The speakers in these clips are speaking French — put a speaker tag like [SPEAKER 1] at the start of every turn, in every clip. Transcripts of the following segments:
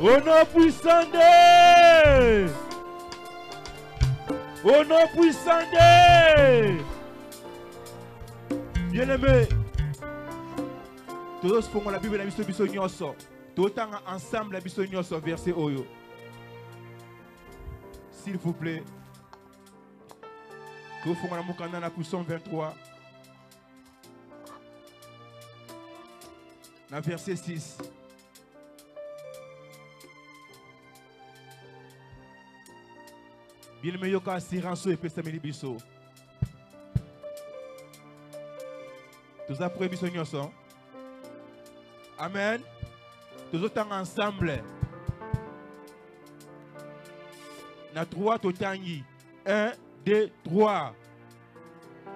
[SPEAKER 1] Au nom puissant de... Au nom puissant de... Bien-aimé, tous font la Bible la mission bisognoso. Tout ensemble la bisognoso verset Oyo. S'il vous plaît. Tout font la mukanda na puissance 23. Na verset 6. Bien aimé, yoka assurance et pestameli biso. Tous après biso nyonso. Amen. Tous autant ensemble. Na 3 totangi. 1, 2, 3.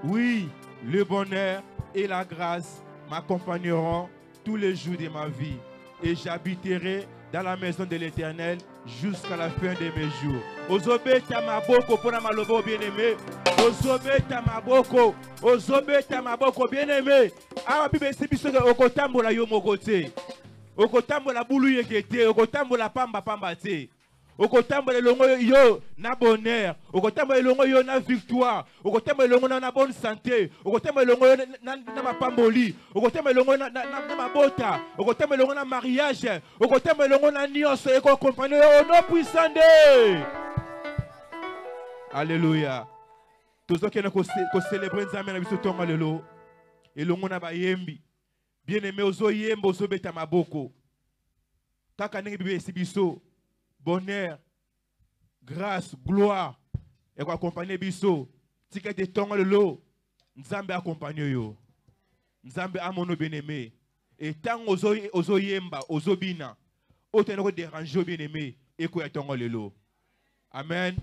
[SPEAKER 1] Oui, le bonheur et la grâce m'accompagneront tous les jours de ma vie. Et j'habiterai dans la maison de l'Éternel jusqu'à la fin de mes jours. Ozobeta maboko pour malobo bien-aimé. Ozobeta maboko. Ozobeta maboko bien-aimé. Ah, Bible c'est biso okotambola yo mokote. Okotambola bulu yekete, okotambola pamba pamba te. Okotambola longo yo na bonheur, okotambola longo yo na victoire, okotambola longo na bonne santé, okotambola longo yo na mapamboli, okotambola longo na mabota, okotambola longo na mariage, okotambola longo na nyonso eko compagnie au nom puissant de. Alléluia. Tous ceux qui ont célébré Nzambe na biso tonga lelo, elongo na bayembi. Bien-aimé ozo yembo ozo beta maboko. Kaka ndenge Bible esibiso. Bonheur, grâce, gloire, et quoi accompagner biso. Tika te tonga lelo, Nzambe accompagne yo. Nzambe amono bien-aimé. Et tant ozo yemba, ozo bina, autant déranger bien-aimé, et quoi tonga lelo. Amen.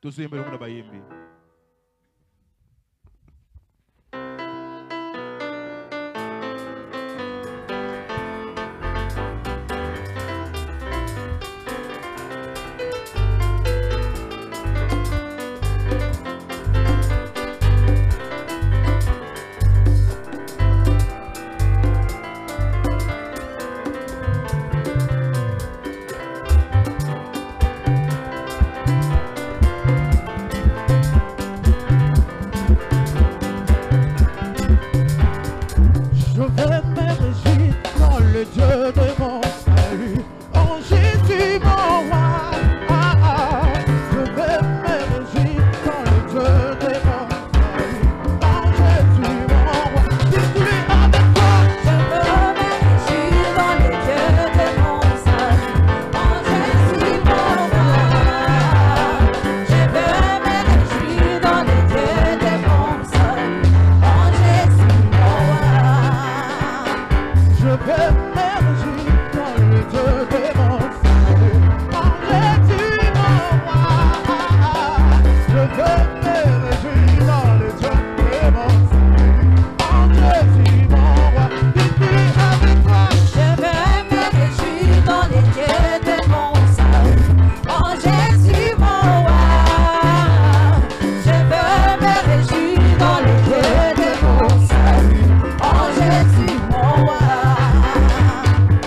[SPEAKER 1] Tous yemba longo na bayembi.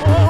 [SPEAKER 2] Oh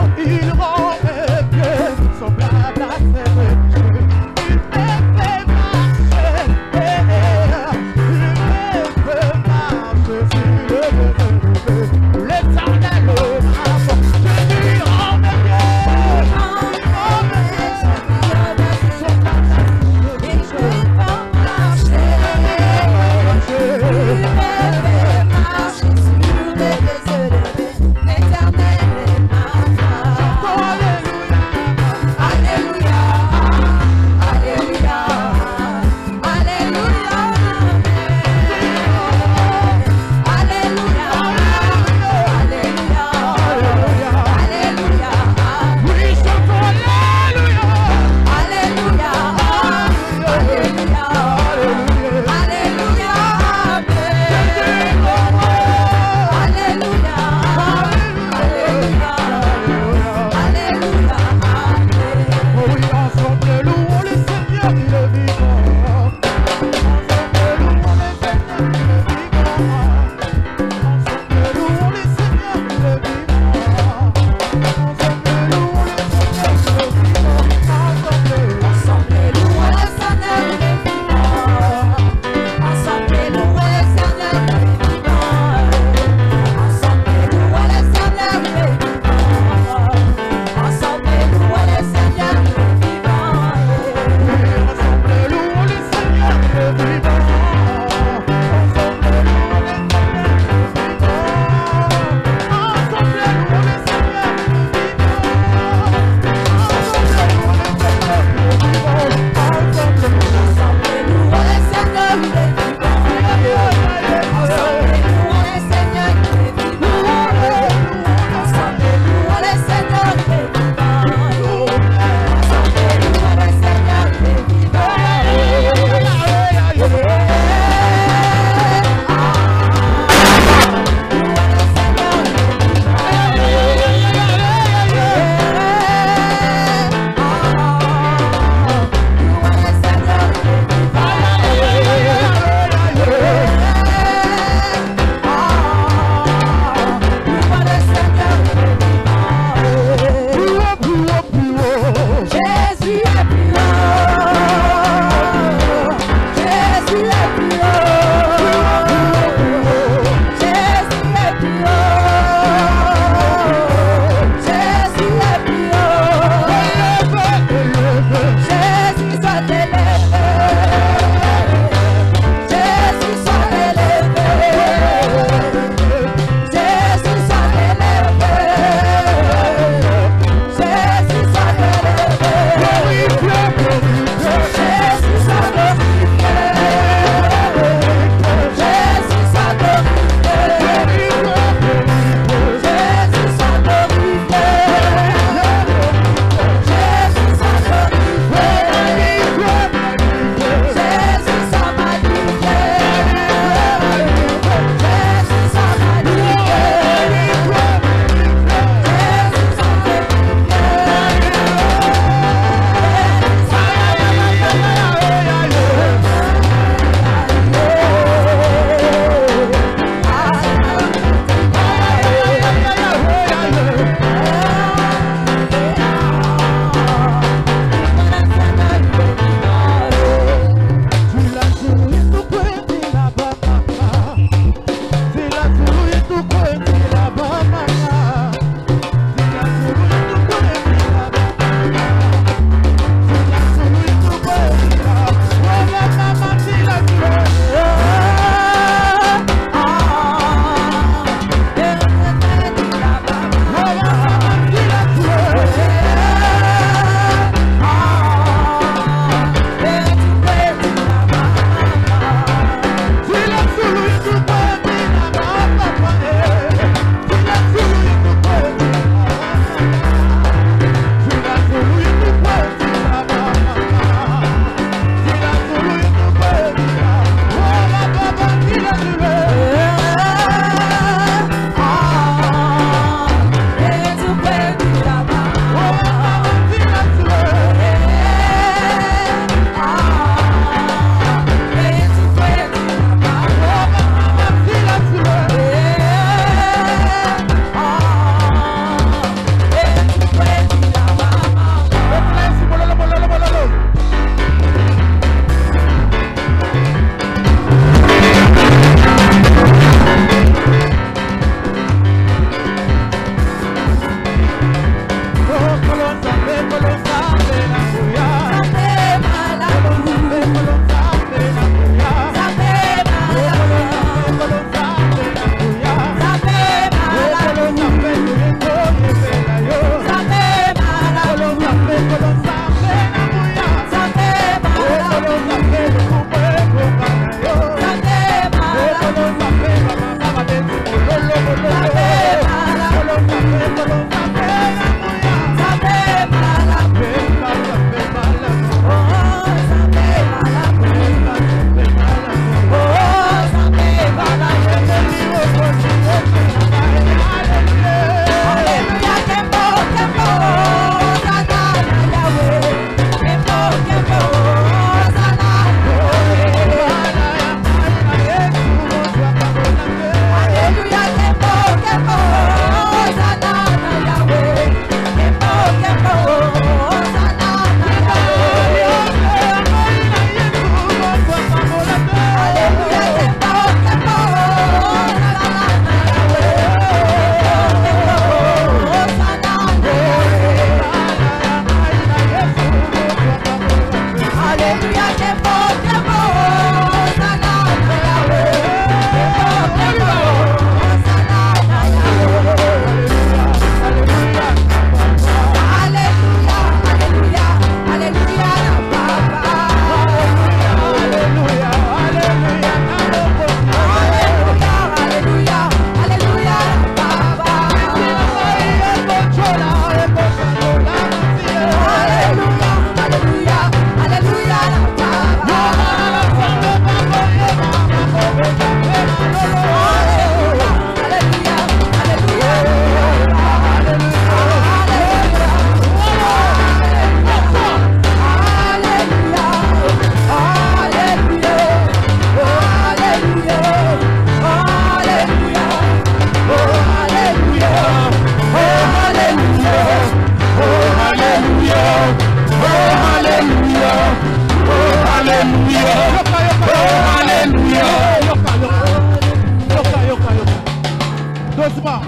[SPEAKER 2] pas.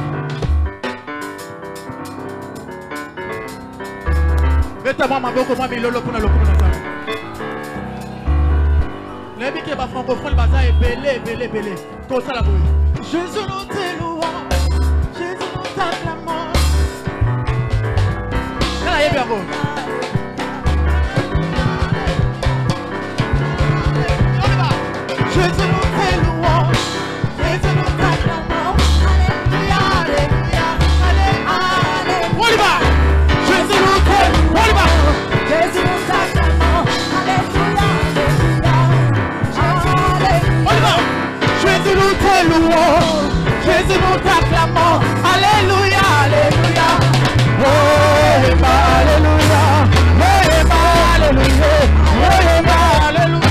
[SPEAKER 2] Mettez-moi ma boko, moi, milolo pour le coup. Les biques va francophone, bazar est belé, belé, belé. Tout ça la bouille. Jésus nous t'éloigne, Jésus nous t'acclame. Là, il est bien beau. Jésus nous t'éloigne, Jésus nous t'acclame. Alléluia, alléluia, alléluia. On y va. Jésus nous t'éloigne, on y va.
[SPEAKER 3] Jésus nous t'acclame. Alléluia, alléluia.
[SPEAKER 2] On y va. Jésus nous t'éloigne, Jésus nous t'acclame. Alléluia, alléluia. Oh, alléluia. Oh, alléluia. Oh, alléluia.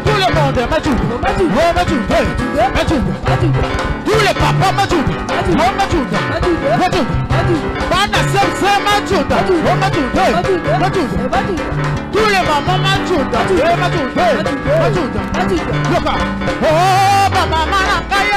[SPEAKER 3] Tout le monde,
[SPEAKER 2] le monde m'ajoute. Oh m'ajoute. Tous les papas m'ajoute. Oh m'ajoute. Bana sepse m'ajoute. Oh m'ajoute. Tous les mamans m'ajoute. Oh m'ajoute. Look up. Oh mama manangaye.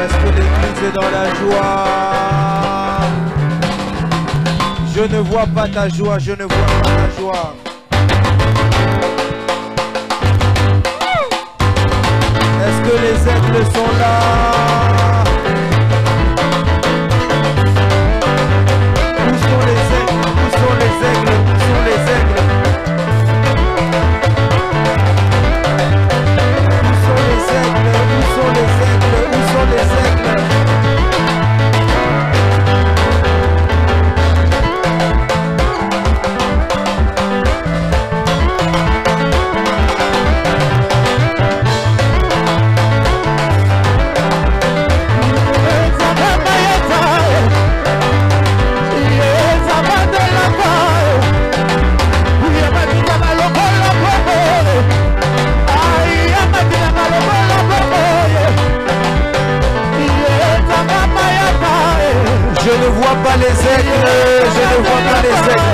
[SPEAKER 4] Est-ce que l'église est dans la joie? Je ne vois pas ta joie, je ne vois pas ta joie. Est-ce que les aigles sont là? Où sont les aigles? Où sont les aigles? Où sont les aigles? Où sont les aigles? Où sont les aigles? Où sont les aigles? Je ne vois pas les aigles, je ne vois pas les aigles.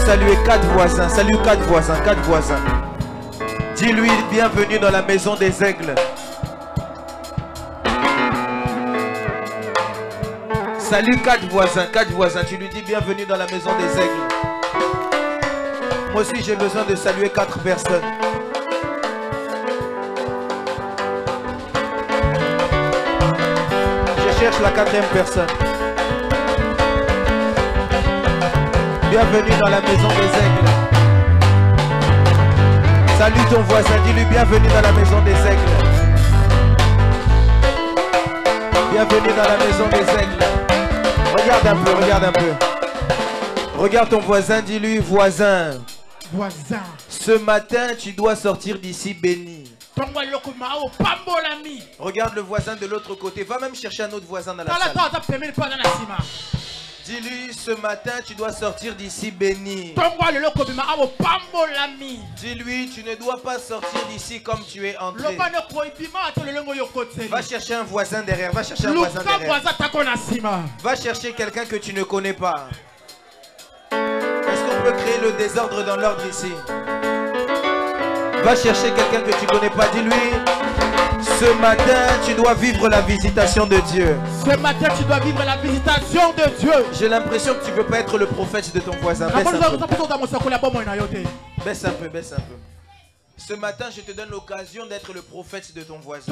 [SPEAKER 4] Saluer 4 voisins, salue 4 voisins, 4 voisins. Dis-lui bienvenue dans la maison des aigles. Salut 4 voisins, tu lui dis bienvenue dans la maison des aigles. Moi aussi j'ai besoin de saluer 4 personnes. Je cherche la 4e personne. Bienvenue dans la maison des aigles. Salut ton voisin, dis-lui bienvenue dans la maison des aigles. Bienvenue dans la maison des aigles. Regarde un peu, regarde un peu. Regarde ton voisin, dis-lui voisin.
[SPEAKER 2] Voisin.
[SPEAKER 4] Ce matin, tu dois sortir d'ici béni. Regarde le voisin de l'autre côté. Va même chercher un autre voisin dans la salle. Dis-lui, ce matin, tu dois sortir d'ici béni. Dis-lui, tu ne dois pas sortir d'ici comme tu es entré. Va chercher un voisin derrière. Va chercher un voisin derrière. Va chercher quelqu'un que tu ne connais pas. Est-ce qu'on peut créer le désordre dans l'ordre ici? Va chercher quelqu'un que tu ne connais pas. Dis-lui, ce matin, tu dois vivre la visitation de Dieu. Ce matin, tu dois vivre la visitation de Dieu. J'ai l'impression que tu ne veux pas être le prophète de ton voisin. Baisse un peu. Baisse un peu, baisse un peu. Ce matin, je te donne l'occasion d'être le prophète de ton voisin.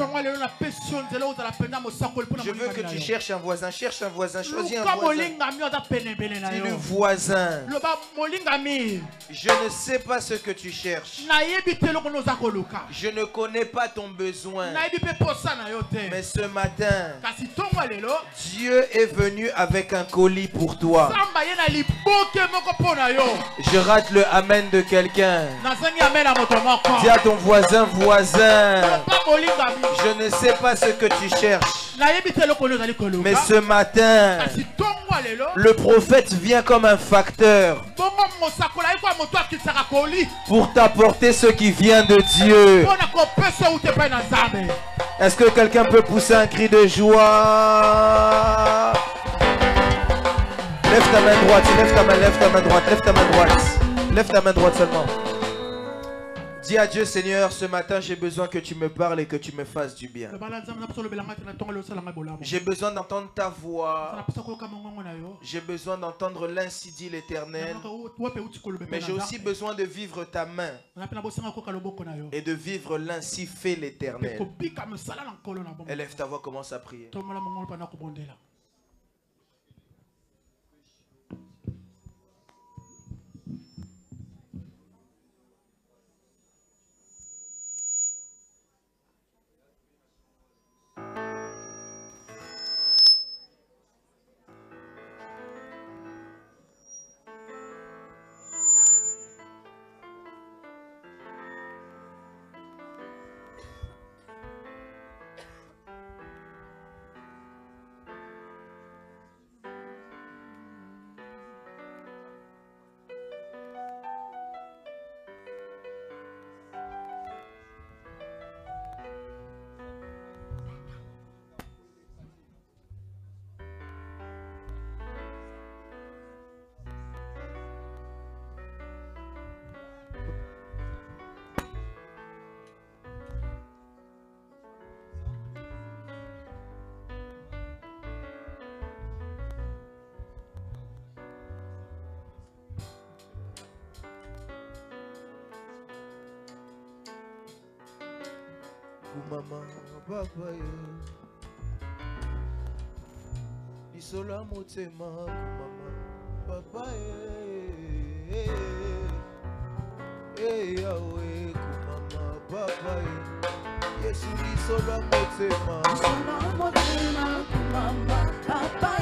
[SPEAKER 4] Je veux que tu cherches un voisin. Cherche un voisin. Choisis un voisin. Dis-le voisin. Je ne sais pas ce que tu cherches. Je ne connais pas ton besoin. Mais ce matin, Dieu est venu avec un colis pour toi. Je rate le amen de quelqu'un.
[SPEAKER 2] voisin.
[SPEAKER 4] Dis à ton voisin, voisin. Je ne sais pas ce que tu cherches. Mais ce matin, le prophète vient comme un facteur pour t'apporter ce qui vient de Dieu. Est-ce que quelqu'un peut pousser un cri de joie? Lève ta main droite, lève ta main droite, lève ta main droite. Lève ta main droite seulement. Dis à Dieu, Seigneur, ce matin, j'ai besoin que tu me parles et que tu me fasses du bien. J'ai besoin d'entendre ta voix. J'ai besoin d'entendre l'ainsi dit l'Éternel. Mais j'ai aussi besoin de vivre ta main et de vivre l'ainsi fait l'Éternel. Élève ta voix, commence à prier. Mama, papa, Isola motema, mama, papa, Yahweh, mama, papa, Yesu Isola motema, mama, papa,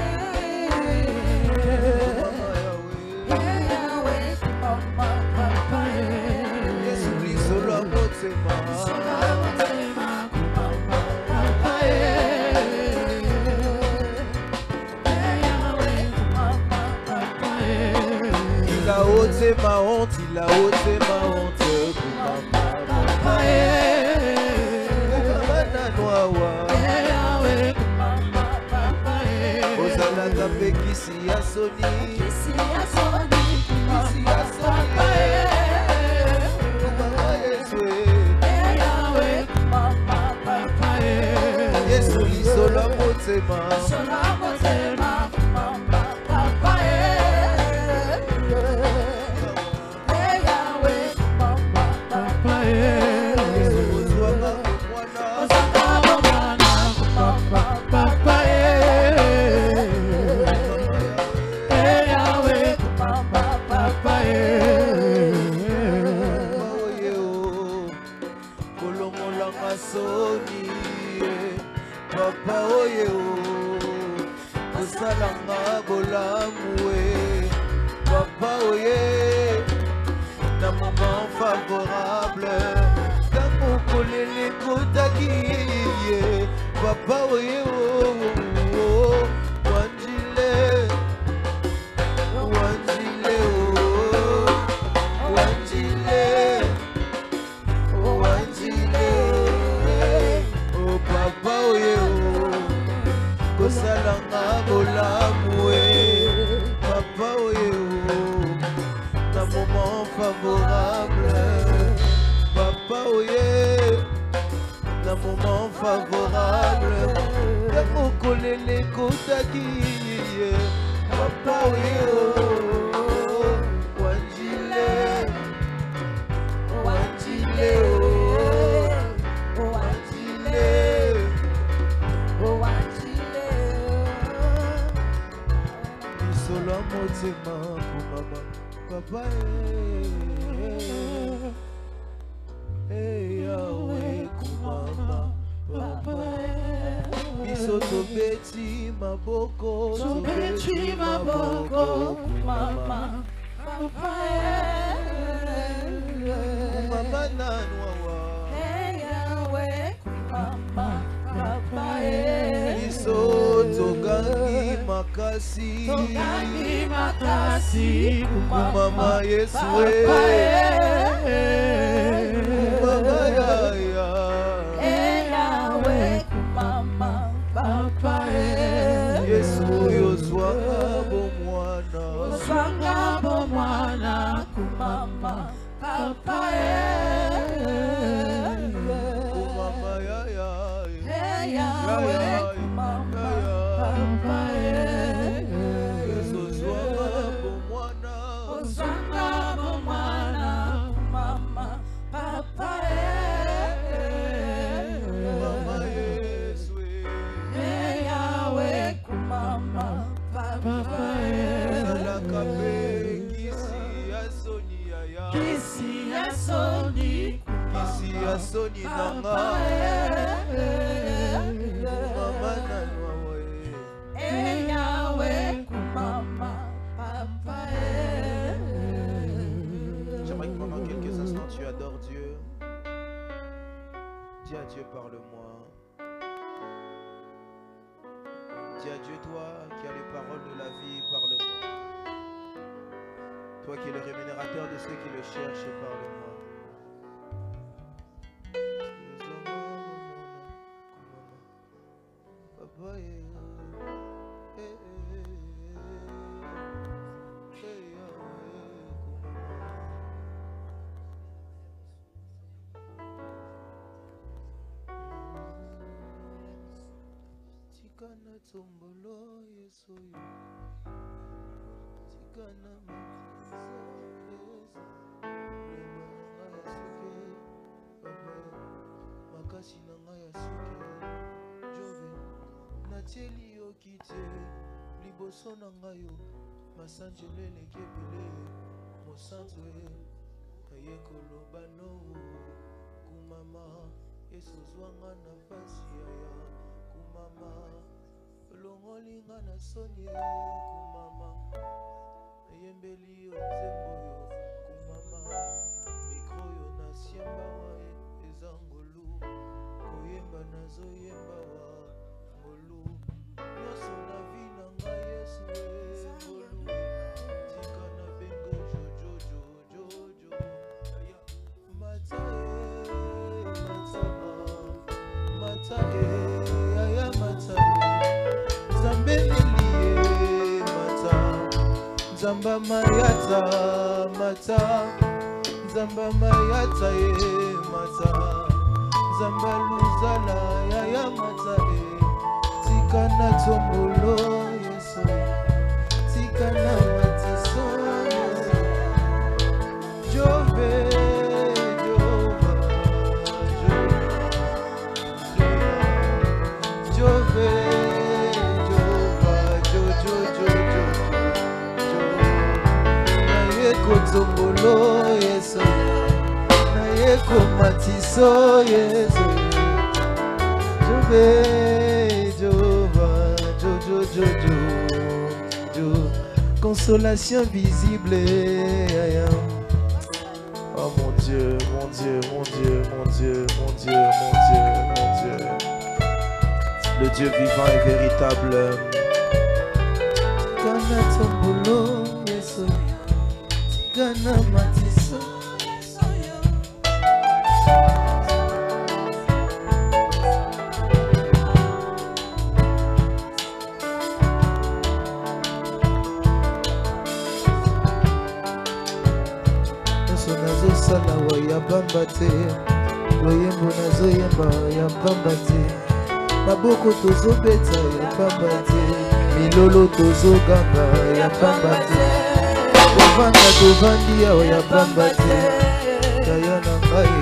[SPEAKER 4] Yahweh, mama, papa, Yesu Isola motema. Il a ôté ma honte, il a ôté ma honte. Ozala tapé kisi ya soni, kisi ya soni, kisi ya soni. Yesu lisola motema, lisola motema, mama, papa. Papa oye o, osalanga bolamwe. Papa oye, na moment favorable, tango kolele kotaki. Papa oye o, wanjile, wanjile o, wanjile, wanjile. Papa oye o, kosalanga bolamwe. Papa oye o, na moment favorable. Papa oye, na moment favorable. Tango kolele kotaki. Papa oye o, wanjile, wanjile o. Isola motema kumama, papa Yahweh kumama, papa biso tobeti maboko, tobeti maboko kumama, papa
[SPEAKER 2] Togangi makasi
[SPEAKER 4] Mama Yesu Mama
[SPEAKER 3] Yahweh Mama Papa
[SPEAKER 4] Yesu yozwa bomwana
[SPEAKER 2] Osanga bomwana kumama Papa
[SPEAKER 4] Mama
[SPEAKER 3] Yahweh Mama Papa
[SPEAKER 4] Soni nanga mama na
[SPEAKER 3] Yahweh Mama Papa.
[SPEAKER 4] J'aimerais que pendant quelques instants tu adores Dieu. Dis à Dieu, parle-moi. Dis à Dieu, toi qui as les paroles de la vie, parle-moi. Toi qui es le rémunérateur de ceux qui le cherchent, parle-moi. Tikana tombolo Yesu Tikana makasi nanga ya suke Jove natieli yo kite liboso nanga yo masanjele lekebele mosanzwe ayekolo bano kumama Yesu zwanga na fasi ya kumama longolinga na sonye kumama ayembeli yo nzembo yo kumama mikro yo na siemba wa ezangolu koyemba nazoyemba wa ngolu nyonso na vi na ngai Yesu ngolu tika na bengo jojojojojo mata mata aya mata zambelilie mata zamba mayata mata zamba mayata mata zamba luzala ya mata tika na tombolo Yesu tika na matiso Yesu Jove Kotombolo Yesu na yeko matiso Yesu Jove Jova Jo consolation visible oh mon Dieu mon Dieu mon Dieu mon Dieu mon Dieu mon Dieu mon Dieu le Dieu vivant et véritable Kana tombolo Yesu Gana matiso Noso nazo sala wa ya bamba te Loyembo nazo yemba ya bamba te Maboko tozo beta ya bamba te Milolo tozo ganga ya bamba te Tovanda tovandi ya bamba te Kaya na ngai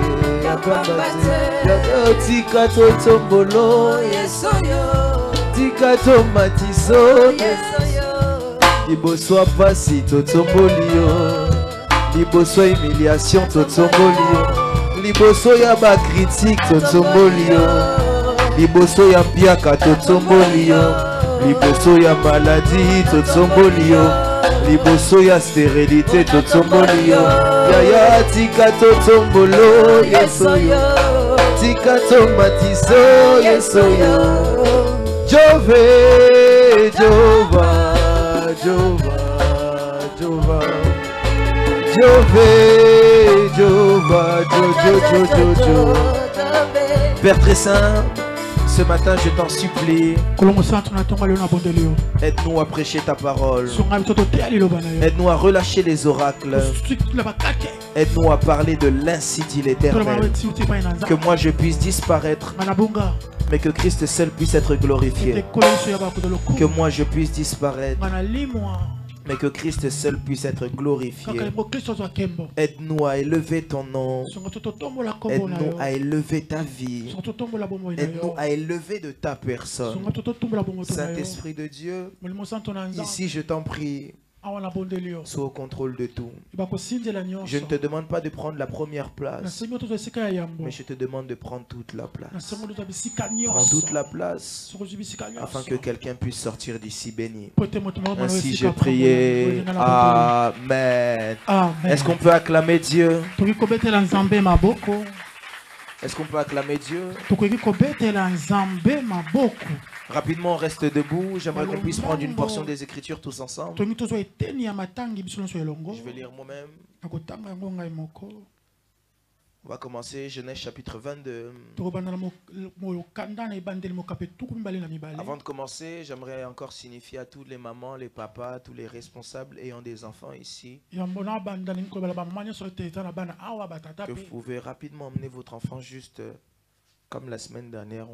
[SPEAKER 4] ya bamba te Yaka tika to tombolo
[SPEAKER 3] Yesu yo
[SPEAKER 4] Tika to matiso
[SPEAKER 3] Yesu yo
[SPEAKER 4] Liboso apasi to tomboli yo Liboso humiliation to tomboli yo Liboso ya ba critique to tomboli yo Liboso ya piaka to tomboli yo Liboso ya maladie to tomboli yo Liboso ya stérilité totomboli yo. Yaya tika totombolo yeso yo. Tika tomatiso yeso yo. Jove, Jova, Jova, Jova. Jove, Jova, Jojo. Père très saint, ce matin je t'en supplie, aide-nous à prêcher ta parole, aide-nous à relâcher les oracles, aide-nous à parler de l'ainsi dit l'Éternel, que moi je puisse disparaître, mais que Christ seul puisse être glorifié, que moi je puisse disparaître, mais que Christ seul puisse être glorifié. Aide-nous à élever ton nom. Aide-nous à élever ta vie. Aide-nous à élever de ta personne. Saint-Esprit de Dieu, ici je t'en prie, sois au contrôle de tout. Je ne te demande pas de prendre la première place, mais je te demande de prendre toute la place. Prends toute la place afin que quelqu'un puisse sortir d'ici béni. Ainsi j'ai prié. Amen. Est-ce qu'on peut acclamer Dieu? Est-ce qu'on peut acclamer Dieu? Rapidement, on reste debout. J'aimerais qu'on puisse prendre une portion des Écritures tous ensemble. Je vais lire moi-même. On va commencer Genèse chapitre 22. Avant de commencer, j'aimerais encore signifier à tous les mamans, les papas, tous les responsables ayant des enfants ici que vous pouvez rapidement emmener votre enfant juste comme la semaine dernière.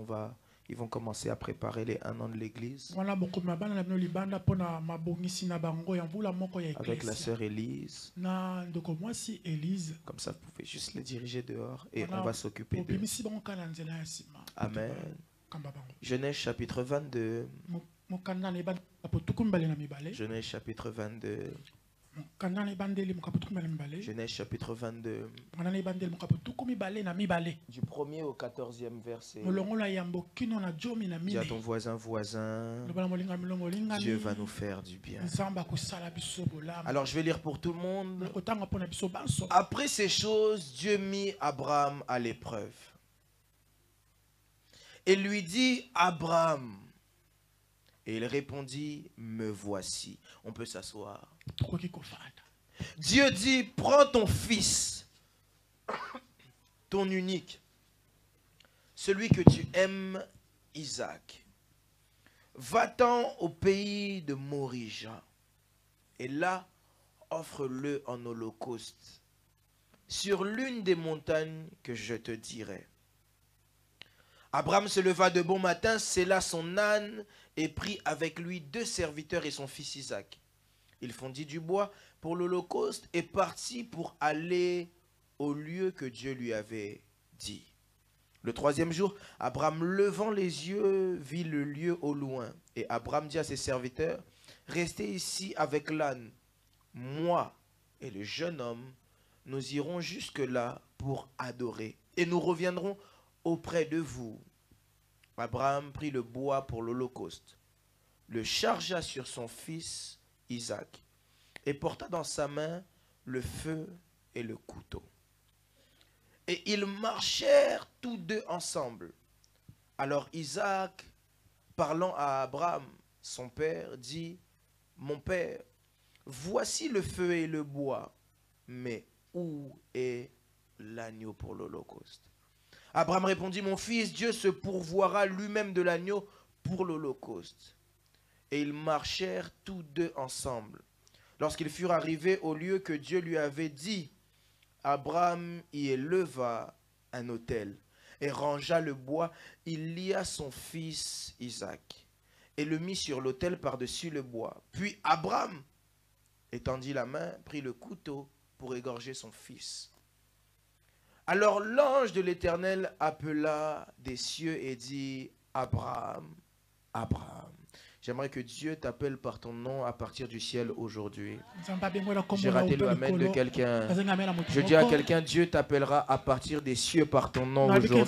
[SPEAKER 4] Ils vont commencer à préparer les 1 an de l'église avec la sœur Élise. Comme ça, vous pouvez juste les diriger dehors et on va s'occuper d'eux. Amen. Genèse chapitre 22. Genèse chapitre 22. Genèse chapitre 22. Du 1er au 14e verset. Dis à ton voisin, Dieu va nous faire du bien. Alors je vais lire pour tout le monde. Après ces choses, Dieu mit Abraham à l'épreuve et lui dit: Abraham. Et il répondit: me voici. On peut s'asseoir. Dieu dit: prends ton fils, ton unique, celui que tu aimes, Isaac. Va-t'en au pays de Morija, et là, offre-le en holocauste, sur l'une des montagnes que je te dirai. Abraham se leva de bon matin, sella son âne et prit avec lui 2 serviteurs et son fils Isaac. Il fondit du bois pour l'holocauste et partit pour aller au lieu que Dieu lui avait dit. Le 3e jour, Abraham, levant les yeux, vit le lieu au loin. Et Abraham dit à ses serviteurs: restez ici avec l'âne. Moi et le jeune homme, nous irons jusque-là pour adorer. Et nous reviendrons auprès de vous. Abraham prit le bois pour l'holocauste, le chargea sur son fils Isaac et porta dans sa main le feu et le couteau. Et ils marchèrent tous deux ensemble. Alors Isaac, parlant à Abraham, son père, dit: mon père, voici le feu et le bois, mais où est l'agneau pour l'holocauste? Abraham répondit: mon fils, Dieu se pourvoira lui-même de l'agneau pour l'holocauste. Et ils marchèrent tous deux ensemble. Lorsqu'ils furent arrivés au lieu que Dieu lui avait dit, Abraham y éleva un autel et rangea le bois. Il lia son fils Isaac et le mit sur l'autel par-dessus le bois. Puis Abraham étendit la main, prit le couteau pour égorger son fils. Alors l'ange de l'Éternel appela des cieux et dit: Abraham, Abraham. J'aimerais que Dieu t'appelle par ton nom à partir du ciel aujourd'hui. J'ai raté le amen de quelqu'un. Je dis à quelqu'un: Dieu t'appellera à partir des cieux par ton nom aujourd'hui.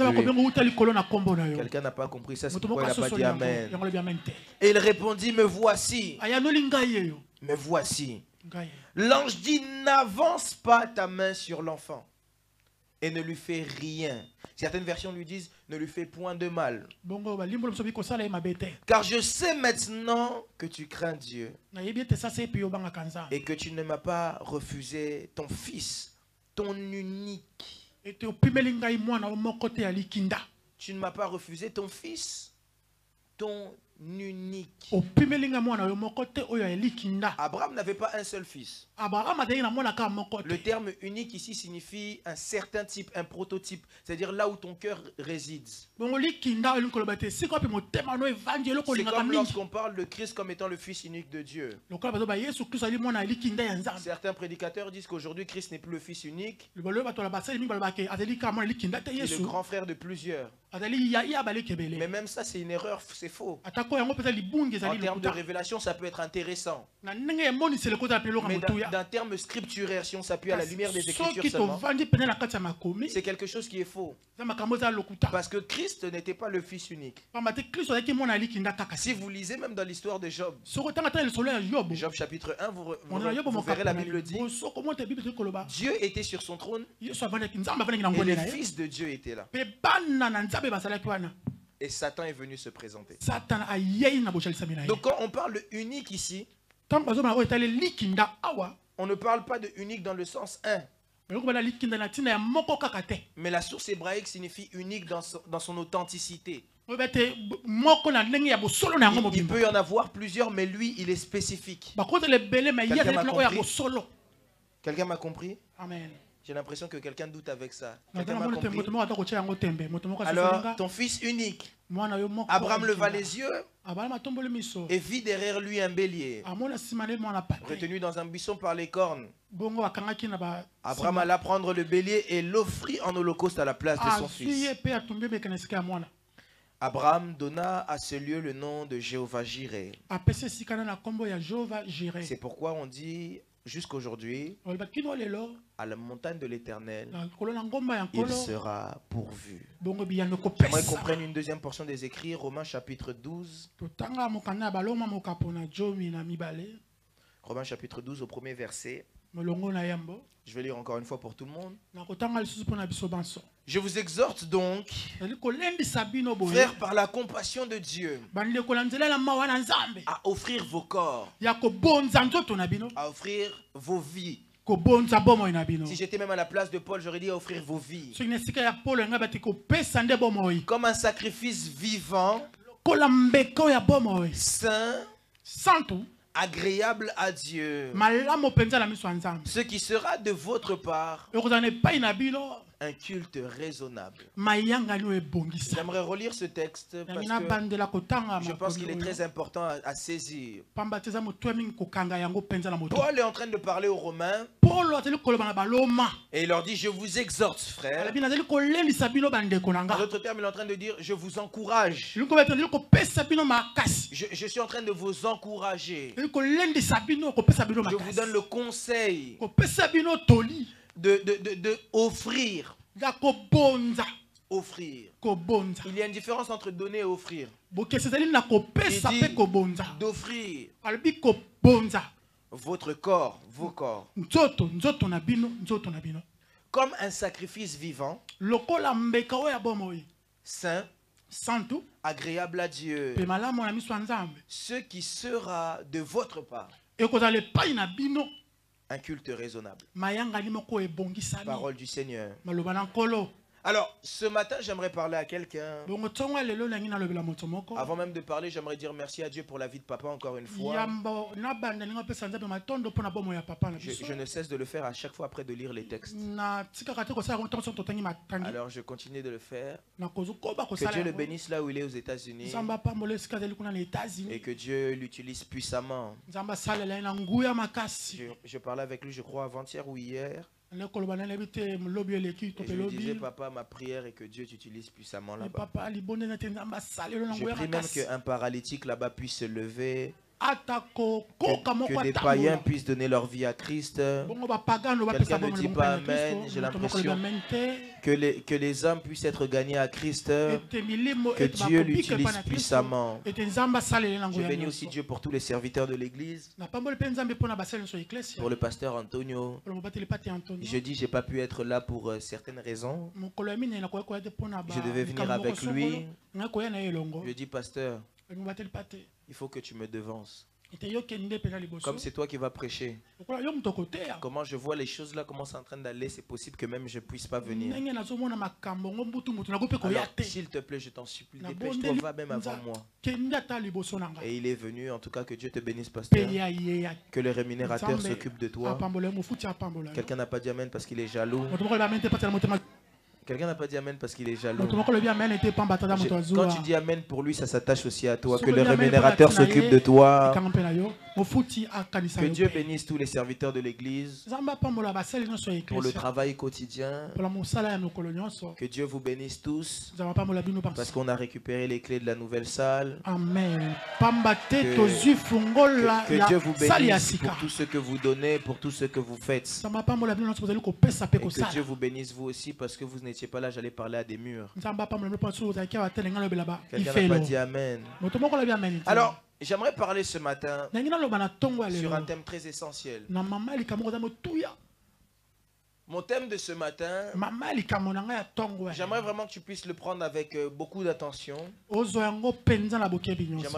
[SPEAKER 4] Quelqu'un n'a pas compris ça, c'est pourquoi il n'a pas dit amen. Et il répondit: me voici. Mais voici, l'ange dit, n'avance pas ta main sur l'enfant et ne lui fais rien. Certaines versions lui disent, ne lui fais point de mal. Car je sais maintenant que tu crains Dieu et que tu ne m'as pas refusé ton fils, ton unique. Tu ne m'as pas refusé ton fils, ton unique. Abraham n'avait pas un seul fils. Le terme unique ici signifie un certain type, un prototype, c'est-à-dire là où ton cœur réside. C'est comme lorsqu'on parle de Christ comme étant le fils unique de Dieu. Certains prédicateurs disent qu'aujourd'hui Christ n'est plus le fils unique, il est le grand frère de plusieurs. Mais même ça c'est une erreur, c'est faux. En termes de révélation, ça peut être intéressant. Mais d'un terme scripturaire, si on s'appuie à la lumière des Écritures seulement, c'est quelque chose qui est faux. Parce que Christ n'était pas le fils unique. Si vous lisez même dans l'histoire de Job, Job chapitre 1, vous verrez la Bible dit, Dieu était sur son trône et le fils de Dieu était là. Et Satan est venu se présenter. Donc quand on parle de unique ici, on ne parle pas de unique dans le sens 1. Mais la source hébraïque signifie unique dans son authenticité. Il peut y en avoir plusieurs, mais lui, il est spécifique. Quelqu'un m'a compris? Amen. J'ai l'impression que quelqu'un doute avec ça. Alors, ton fils unique, Abraham leva les yeux et vit derrière lui un bélier, retenu dans un buisson par les cornes. Abraham alla prendre le bélier et l'offrit en holocauste à la place de son fils. Abraham donna à ce lieu le nom de Jéhovah-Jireh. C'est pourquoi on dit jusqu'aujourd'hui, à la montagne de l'Éternel, il sera pourvu. J'aimerais qu'on prenne une deuxième portion des écrits, Romains chapitre 12. Romains chapitre 12 au premier verset. Je vais lire encore une fois pour tout le monde. Je vous exhorte donc, frères, par la compassion de Dieu, à offrir vos corps, à offrir vos vies. Si j'étais même à la place de Paul, j'aurais dit à offrir vos vies comme un sacrifice vivant, saint, agréable à Dieu, ce qui sera de votre part un culte raisonnable. J'aimerais relire ce texte parce que je pense qu'il est très important à saisir. Paul est en train de parler aux Romains et il leur dit, je vous exhorte, frères. En d'autres termes, il est en train de dire, je vous encourage. Je suis en train de vous encourager. Je vous donne le conseil de offrir. Offrir. Il y a une différence entre donner et offrir. Il dit d'offrir votre corps, vos corps, comme un sacrifice vivant, saint, agréable à Dieu, ce qui sera de votre part un culte raisonnable. Parole du Seigneur. Alors, ce matin, j'aimerais parler à quelqu'un. Avant même de parler, j'aimerais dire merci à Dieu pour la vie de papa encore une fois. Je ne cesse de le faire à chaque fois après de lire les textes. Alors, je continue de le faire. Que Dieu le bénisse là où il est aux États-Unis. Et que Dieu l'utilise puissamment. Je parlais avec lui, je crois, avant-hier ou hier. Et je lui disais, papa, ma prière est que Dieu t'utilise puissamment là-bas. Je prie même qu'un paralytique là-bas puisse se lever Que des païens puissent donner leur vie à Christ. Quelqu'un ne dit pas Amen. J'ai l'impression que les âmes puissent être gagnées à Christ. Que Dieu l'utilise puissamment. Je bénis aussi Dieu pour tous les serviteurs de l'église. Pour le pasteur Antonio. Je dis, j'ai pas pu être là pour certaines raisons. Je devais venir avec lui. Je dis, pasteur, il faut que tu me devances. Comme c'est toi qui vas prêcher. Comment je vois les choses là, comment c'est en train d'aller, c'est possible que même je ne puisse pas venir. Alors, s'il te plaît, je t'en supplie, dépêche-toi, va même avant moi. Et il est venu, en tout cas, que Dieu te bénisse, pasteur. Que le rémunérateur s'occupe de toi. Quelqu'un n'a pas dit amen parce qu'il est jaloux. Quelqu'un n'a pas dit amen parce qu'il est jaloux. Quand tu dis amen pour lui, ça s'attache aussi à toi. Que le rémunérateur s'occupe de toi. Que Dieu bénisse tous les serviteurs de l'église pour le travail quotidien. Que Dieu vous bénisse tous parce qu'on a récupéré les clés de la nouvelle salle.
[SPEAKER 2] Amen.
[SPEAKER 4] Que Dieu vous bénisse pour tout ce que vous donnez, pour tout ce que vous faites. Et que Dieu vous bénisse vous aussi parce que vous n'étiez pas là, j'allais parler à des murs. Quelqu'un n'a pas dit amen. Alors, j'aimerais parler ce matin sur un thème très essentiel. Mon thème de ce matin, j'aimerais vraiment que tu puisses le prendre avec beaucoup d'attention. J'aimerais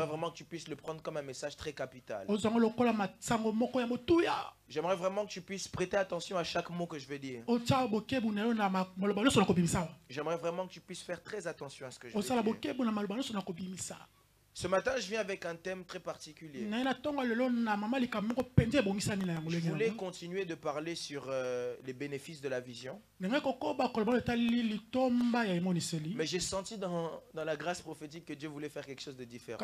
[SPEAKER 4] vraiment que tu puisses le prendre comme un message très capital. J'aimerais vraiment que tu puisses prêter attention à chaque mot que je vais dire. J'aimerais vraiment que tu puisses faire très attention à ce que je vais dire. Ce matin, je viens avec un thème très particulier. Je voulais continuer de parler sur les bénéfices de la vision. Mais j'ai senti dans la grâce prophétique que Dieu voulait faire quelque chose de différent.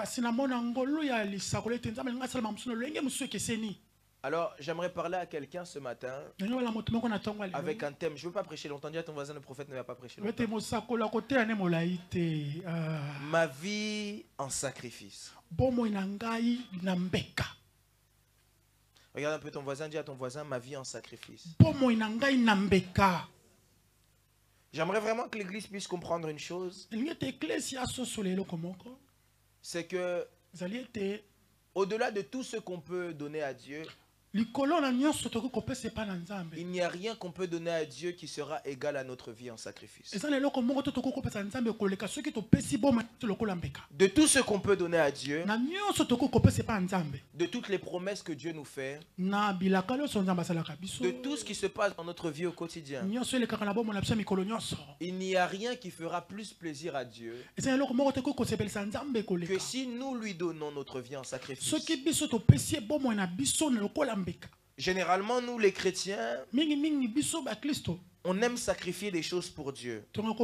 [SPEAKER 4] Alors, j'aimerais parler à quelqu'un ce matin avec un thème. Je ne veux pas prêcher longtemps. Dis à ton voisin, le prophète ne va pas prêcher longtemps. Ma vie en sacrifice. Regarde un peu ton voisin. Dis à ton voisin, ma vie en sacrifice. J'aimerais vraiment que l'église puisse comprendre une chose. C'est que au-delà de tout ce qu'on peut donner à Dieu, il n'y a rien qu'on peut donner à Dieu qui sera égal à notre vie en sacrifice. De tout ce qu'on peut donner à Dieu, de toutes les promesses que Dieu nous fait, de tout ce qui se passe dans notre vie au quotidien, il n'y a rien qui fera plus plaisir à Dieu que si nous lui donnons notre vie en sacrifice. Généralement, nous les chrétiens, on aime sacrifier des choses pour Dieu. On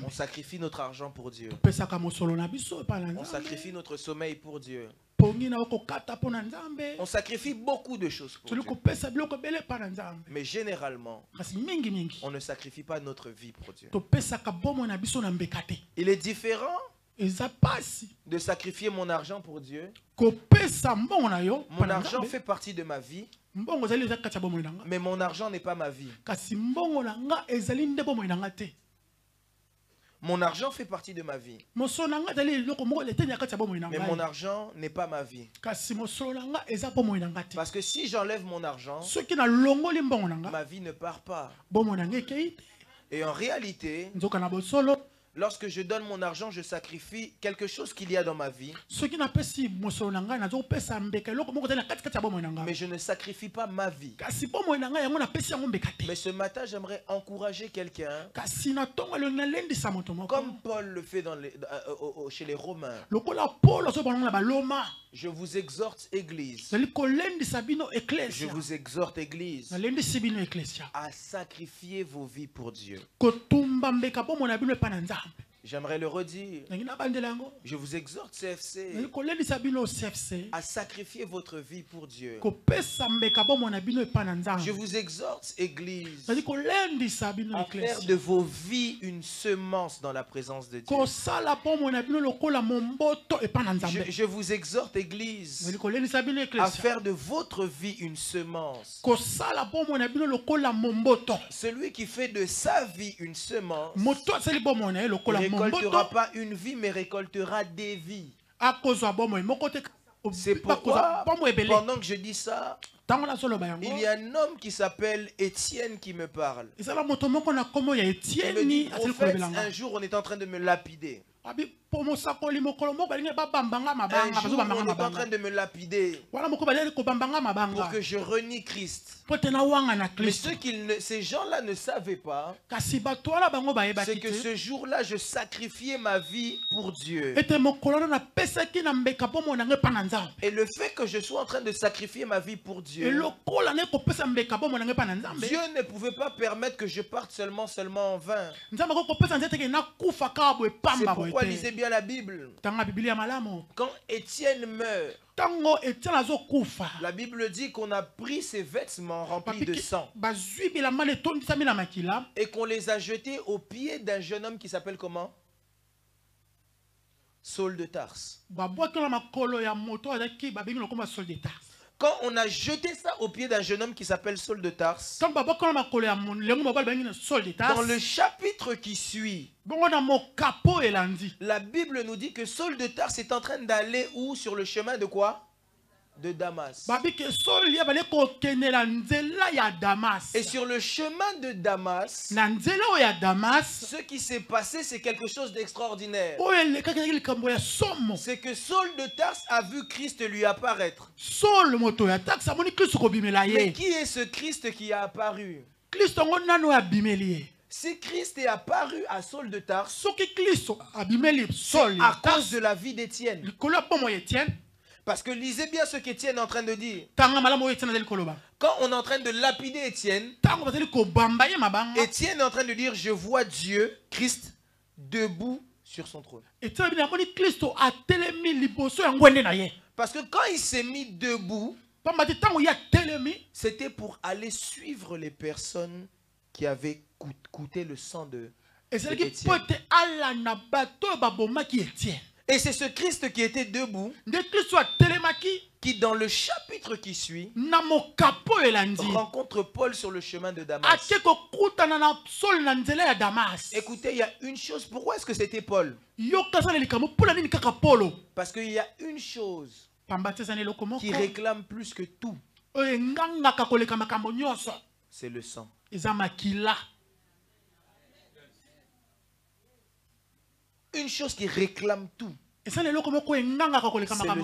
[SPEAKER 4] sacrifie notre argent pour Dieu. On sacrifie notre sommeil pour Dieu. On sacrifie beaucoup de choses pour Dieu. Mais généralement, on ne sacrifie pas notre vie pour Dieu. Il est différent de sacrifier mon argent pour Dieu. Mon argent fait partie de ma vie, mais mon argent n'est pas ma vie. Mon argent fait partie de ma vie, mais mon argent n'est pas ma vie. Parce que si j'enlève mon argent, ma vie ne part pas. Et en réalité, lorsque je donne mon argent, je sacrifie quelque chose qu'il y a dans ma vie. Mais je ne sacrifie pas ma vie. Mais ce matin, j'aimerais encourager quelqu'un, comme Paul le fait chez les Romains. Je vous exhorte, Église. Je vous exhorte, Église, à sacrifier vos vies pour Dieu. J'aimerais le redire. Je vous exhorte, CFC, à sacrifier votre vie pour Dieu. Je vous exhorte, Église, à faire de vos vies une semence dans la présence de Dieu. Je vous exhorte, Église, à faire de votre vie une semence. Celui qui fait de sa vie une semence ne récoltera pas une vie, mais récoltera des vies. C'est pourquoi, pendant que je dis ça, il y a un homme qui s'appelle Étienne qui me parle. Il me dit, prophète, un jour on est en train de me lapider. Un jour on est en train de me lapider pour que je renie Christ. Mais ces gens-là ne savaient pas, c'est que ce jour-là je sacrifiais ma vie pour Dieu. Et le fait que je sois en train de sacrifier ma vie pour Dieu, Dieu ne pouvait pas permettre que je parte seulement en vain. C'est pourquoi lisez bien la Bible. Quand Étienne meurt, la Bible dit qu'on a pris ses vêtements remplis de sang et qu'on les a jetés aux pieds d'un jeune homme qui s'appelle comment? Saul de Tarse. Quand on a jeté ça au pied d'un jeune homme qui s'appelle Saul de Tarse, dans le chapitre qui suit, la Bible nous dit que Saul de Tarse est en train d'aller où? Sur le chemin de quoi? De Damas. Et sur le chemin de Damas, ce qui s'est passé, c'est quelque chose d'extraordinaire. C'est que Saul de Tarse a vu Christ lui apparaître. Mais qui est ce Christ qui a apparu? Si Christ est apparu à Saul de Tarse, c'est à cause de la vie d'Étienne. Parce que lisez bien ce qu'Étienne est en train de dire. Quand on est en train de lapider Étienne, Étienne est en train de dire, je vois Dieu, Christ, debout sur son trône. Parce que quand il s'est mis debout, c'était pour aller suivre les personnes qui avaient coûté le sang de Étienne. Et c'est ce Christ qui était debout, qui dans le chapitre qui suit, rencontre Paul sur le chemin de Damas. Écoutez, il y a une chose. Pourquoi est-ce que c'était Paul? Parce qu'il y a une chose qui réclame plus que tout. C'est le sang. Une chose qui réclame tout. C'est le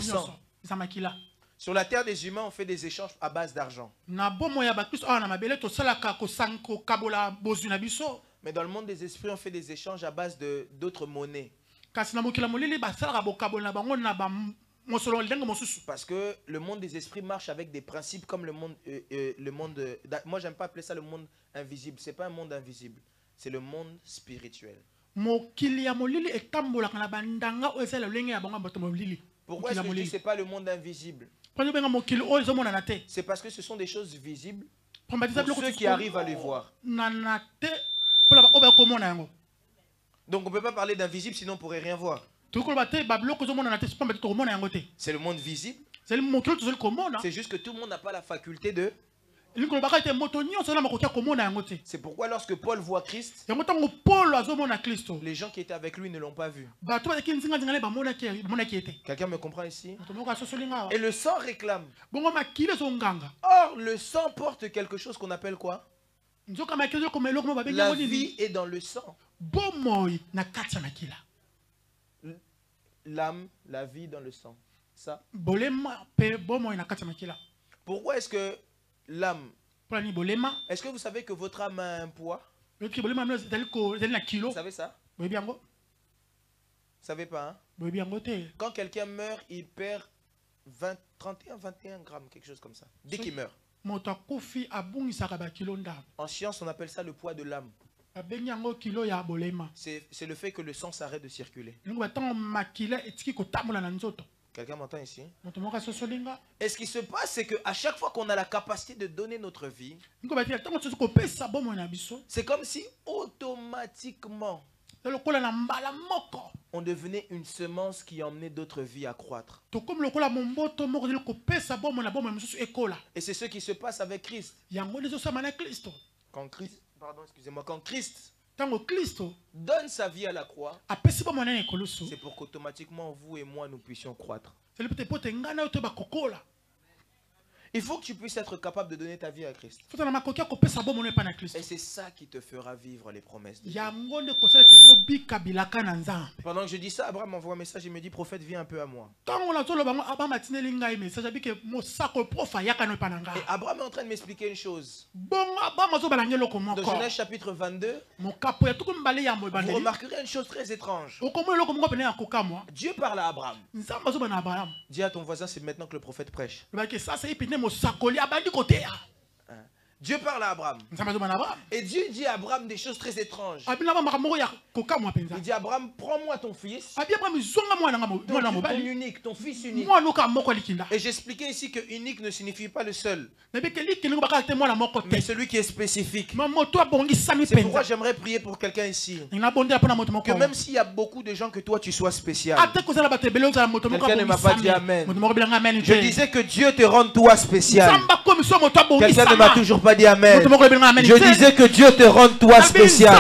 [SPEAKER 4] sang. Sur la terre des humains, on fait des échanges à base d'argent. Mais dans le monde des esprits, on fait des échanges à base d'autres monnaies. Parce que le monde des esprits marche avec des principes comme le monde moi, j'aime pas appeler ça le monde invisible. C'est pas un monde invisible. C'est le monde spirituel. Pourquoi est-ce que je dis c'est pas le monde invisible? C'est parce que ce sont des choses visibles pour ceux qui arrivent à les voir. Donc on ne peut pas parler d'invisible sinon on ne pourrait rien voir. C'est le monde visible. C'est juste que tout le monde n'a pas la faculté de... C'est pourquoi lorsque Paul voit Christ, les gens qui étaient avec lui ne l'ont pas vu. Quelqu'un me comprend ici? Et le sang réclame. Or, le sang porte quelque chose qu'on appelle quoi? La vie est dans le sang. L'âme, la vie dans le sang. Ça. Pourquoi est-ce que l'âme, est-ce que vous savez que votre âme a un poids? Vous savez ça? Vous ne savez pas, hein? Quand quelqu'un meurt, il perd 21 grammes, quelque chose comme ça. Dès qu'il meurt. En science, on appelle ça le poids de l'âme. C'est le fait que le sang s'arrête de circuler. Quelqu'un m'entend ici? Et ce qui se passe, c'est qu'à chaque fois qu'on a la capacité de donner notre vie, c'est comme si automatiquement on devenait une semence qui emmenait d'autres vies à croître. Et c'est ce qui se passe avec Christ. Quand Christ, quand Christ donne sa vie à la croix, c'est pour qu'automatiquement vous et moi nous puissions croître. Il faut que tu puisses être capable de donner ta vie à Christ. Et c'est ça qui te fera vivre les promesses de Dieu. Pendant que je dis ça, Abraham m'envoie un message, il me dit, prophète, viens un peu à moi. Et Abraham est en train de m'expliquer une chose. Dans Genèse chapitre 22, vous remarquerez une chose très étrange. Dieu parle à Abraham. Dis à ton voisin, c'est maintenant que le prophète prêche. Dieu parle à Abraham. Et Dieu dit à Abraham des choses très étranges. Il dit à Abraham, prends-moi ton fils, ton unique, ton fils unique. Et j'expliquais ici que unique ne signifie pas le seul, mais celui qui est spécifique. C'est pourquoi j'aimerais prier pour quelqu'un ici, que même s'il y a beaucoup de gens, que toi tu sois spécial. Quelqu'un ne m'a pas dit amen. Je disais que Dieu te rende toi spécial. Quelqu'un ne m'a toujours pas dit amen. Je disais que Dieu te rende toi spécial.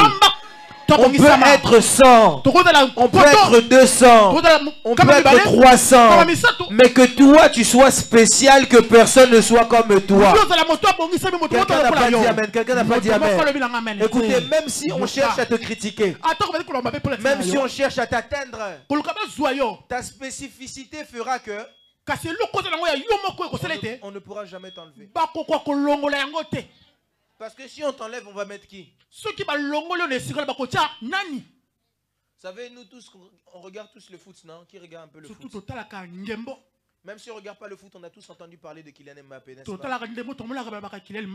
[SPEAKER 4] On peut être 100, on peut être 200, on peut être 300, mais que toi tu sois spécial, que personne ne soit comme toi. Quelqu'un n'a pas dit amen. Quelqu'un n'a pas dit amen. Écoutez, même si on cherche à te critiquer, même si on cherche à t'atteindre, ta spécificité fera que on ne pourra jamais t'enlever. Parce que si on t'enlève, on va mettre qui? Vous savez, nous tous, on regarde tous le foot, non? Qui regarde un peu le foot? Même si on ne regarde pas le foot, on a tous entendu parler de Kylian Mbappé, n'est-ce pas?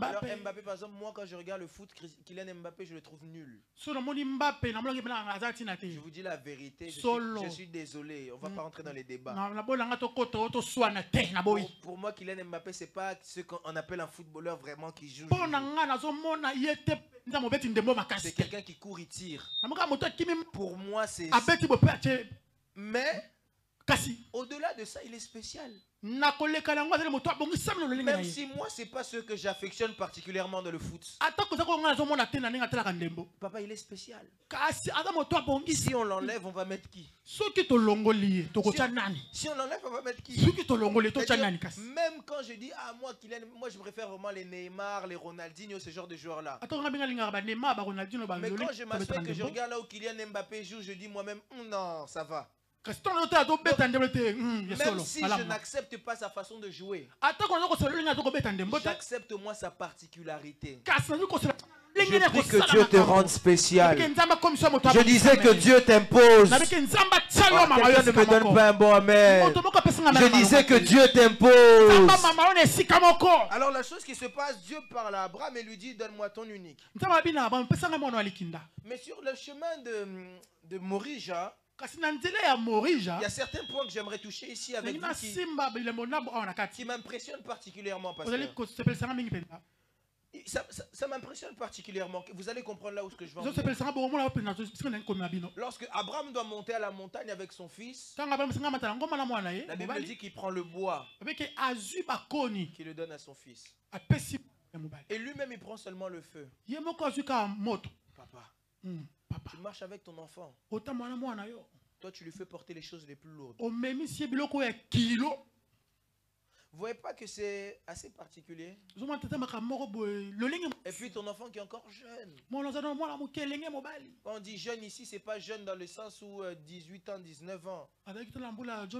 [SPEAKER 4] Alors Mbappé, par exemple, moi quand je regarde le foot, Kylian Mbappé, je le trouve nul. Je vous dis la vérité, je suis désolé, on ne va pas rentrer dans les débats. Pour moi, Kylian Mbappé, ce n'est pas ce qu'on appelle un footballeur vraiment qui joue. C'est quelqu'un qui court et tire. Pour moi, c'est... Mais... au-delà de ça, il est spécial. Même si moi, c'est pas ce que j'affectionne particulièrement dans le foot. Papa, il est spécial. Si on l'enlève, on va mettre qui? Si on l'enlève, on va mettre qui? Même quand je dis, ah, moi je préfère vraiment les Neymar, les Ronaldinho, ce genre de joueurs-là. Mais quand je m'assois et que je regarde là où Kylian Mbappé joue, je dis moi-même, non, ça va. Même si je n'accepte pas sa façon de jouer, j'accepte moi sa particularité. Je prie que Dieu te rende spécial. Je disais que Dieu t'impose. Quelqu'un ne me donne pas un bon amen. Je disais que Dieu t'impose. Alors la chose qui se passe, Dieu parle à Abraham et lui dit, donne-moi ton unique. Mais sur le chemin de Morija, il y a certains points que j'aimerais toucher ici avec vous qui m'impressionnent particulièrement. Ça m'impressionne particulièrement. Vous allez comprendre là où je vais en venir. Lorsque Abraham doit monter à la montagne avec son fils, la Bible dit qu'il prend le bois, qu'il le donne à son fils. Et lui-même il prend seulement le feu. Papa, tu marches avec ton enfant. Toi, tu lui fais porter les choses les plus lourdes. Vous voyez pas que c'est assez particulier? Et puis ton enfant qui est encore jeune. Quand on dit jeune ici, c'est pas jeune dans le sens où 18 ans, 19 ans.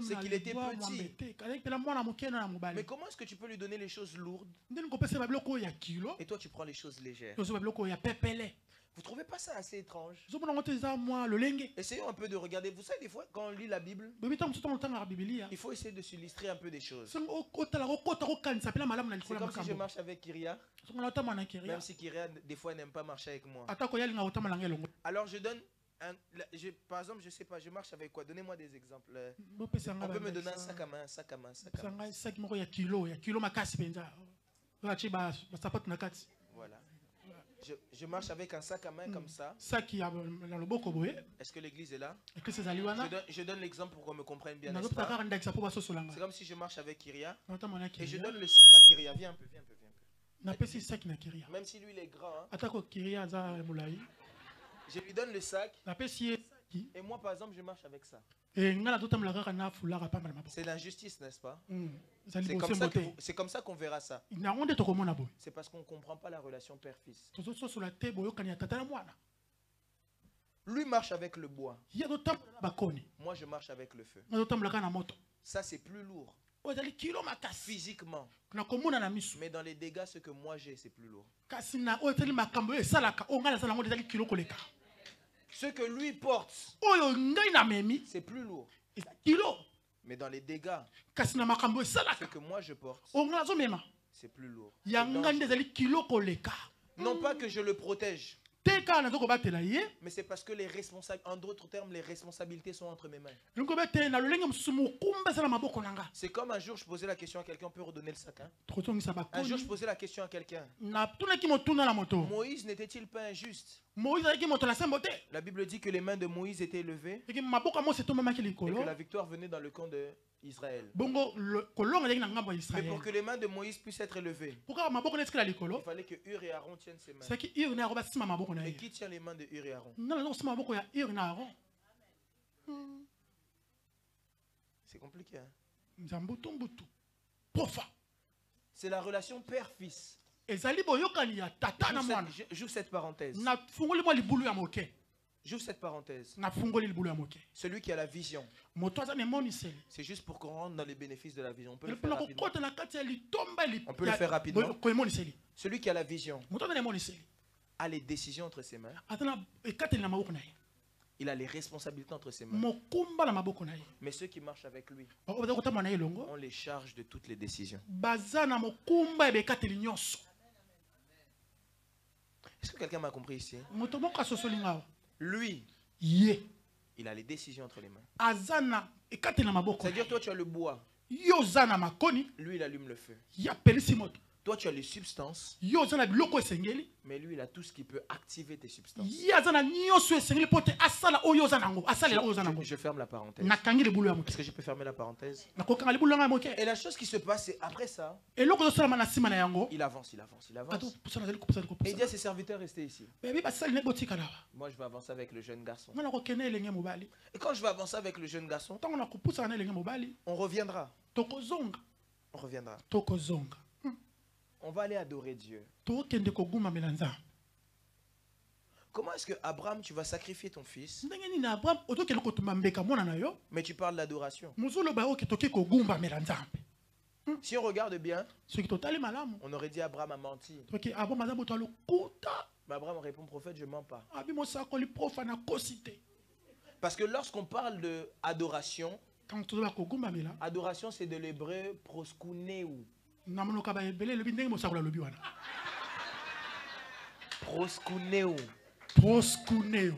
[SPEAKER 4] C'est qu'il était petit. Mais comment est-ce que tu peux lui donner les choses lourdes et toi tu prends les choses légères? Vous trouvez pas ça assez étrange.
[SPEAKER 2] Essayons
[SPEAKER 4] un peu de regarder. Vous savez, des fois, quand on lit la Bible, il faut essayer de s'illustrer un peu des choses. C'est comme si je marche avec Kyria, même si Kyria, des fois, n'aime pas marcher avec moi. Alors, je donne... par exemple, je sais pas, je marche avec quoi? Donnez-moi des exemples. On peut me donner un sac à main, un sac à main, un sac à main. Voilà. Je marche avec un sac à main comme ça. Est-ce que l'église est là? Je donne l'exemple pour qu'on me comprenne bien. C'est comme si je marche avec Kyria et je donne le sac à Kyria. Viens un peu, viens un peu, viens un peu. Même si lui il est grand, hein, je lui donne le sac. Et moi par exemple je marche avec ça. C'est l'injustice, n'est-ce pas? C'est comme ça qu'on verra ça. C'est parce qu'on ne comprend pas la relation père-fils. Lui marche avec le bois. Moi je marche avec le feu. Ça c'est plus lourd physiquement. Mais dans les dégâts, ce que moi j'ai, c'est plus lourd. Ce que lui porte, c'est plus lourd. Mais dans les dégâts, ce que moi je porte, c'est plus lourd. Non pas que je le protège, mais c'est parce que en d'autres termes, les responsabilités sont entre mes mains. C'est comme un jour je posais la question à quelqu'un, on peut redonner le sac, hein? Un jour je posais la question à quelqu'un, Moïse n'était-il pas injuste? La Bible dit que les mains de Moïse étaient levées et que la victoire venait dans le camp d'Israël. Mais pour que les mains de Moïse puissent être élevées, il fallait que Hur et Aaron tiennent ses mains. Et qui tient les mains de Hur et Aaron? C'est compliqué, hein? C'est la relation père-fils. J'ouvre cette parenthèse. J'ouvre cette parenthèse. Celui qui a la vision, c'est juste pour qu'on rentre dans les bénéfices de la vision. On peut le faire rapidement. On peut le faire rapidement. Celui qui a la vision a les décisions entre ses mains. Il a les responsabilités entre ses mains. Mais ceux qui marchent avec lui ont les charges de toutes les décisions. Est-ce que quelqu'un m'a compris ici? Lui, il a les décisions entre les mains. C'est-à-dire, toi, tu as le bois. Lui, il allume le feu. Toi, tu as les substances. Mais lui, il a tout ce qui peut activer tes substances. Je ferme la parenthèse. Est-ce que je peux fermer la parenthèse? Et la chose qui se passe, c'est après ça, il avance. Et il dit à ses serviteurs, restez ici. Moi, je vais avancer avec le jeune garçon. Et quand je vais avancer avec le jeune garçon, on reviendra. On reviendra. On va aller adorer Dieu. Comment est-ce que Abraham, tu vas sacrifier ton fils, mais tu parles d'adoration? Si on regarde bien, on aurait dit Abraham a menti. Mais Abraham répond, prophète, je ne mens pas. Parce que lorsqu'on parle d'adoration, adoration c'est de l'hébreu proskuneu. Proskuneu.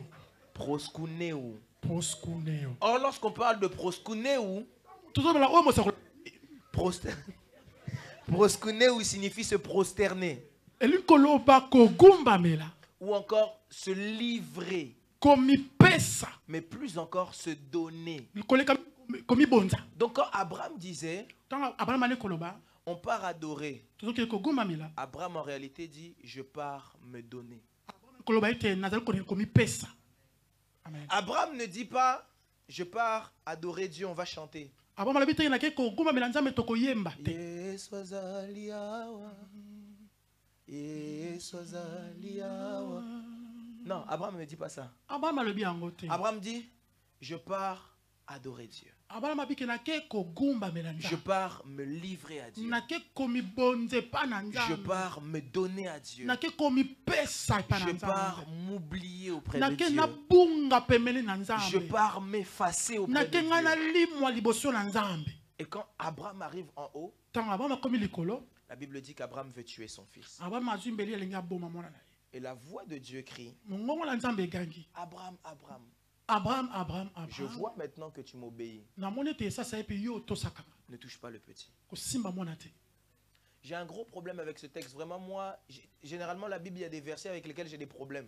[SPEAKER 4] Or, lorsqu'on parle de proskuneu, proskuneu signifie se prosterner. Ou encore se livrer. Mais plus encore se donner. Donc quand Abraham disait, on part adorer, Abraham en réalité dit, je pars me donner. Abraham ne dit pas, je pars adorer Dieu, on va chanter. Non, Abraham ne dit pas ça. Abraham dit, je pars adorer Dieu.
[SPEAKER 2] Je
[SPEAKER 4] Je pars me livrer à Dieu. Je
[SPEAKER 2] Je
[SPEAKER 4] pars me donner à Dieu. Je pars m'oublier auprès de Dieu. Je pars m'effacer auprès de Dieu. Et quand Abraham arrive en haut, la Bible dit qu'Abraham veut tuer son fils. Et la voix de Dieu crie, Abraham, Abraham,
[SPEAKER 2] Abraham,
[SPEAKER 4] je vois maintenant que tu m'obéis. Ne touche pas le petit. J'ai un gros problème avec ce texte. Vraiment, moi, généralement, la Bible, il y a des versets avec lesquels j'ai des problèmes.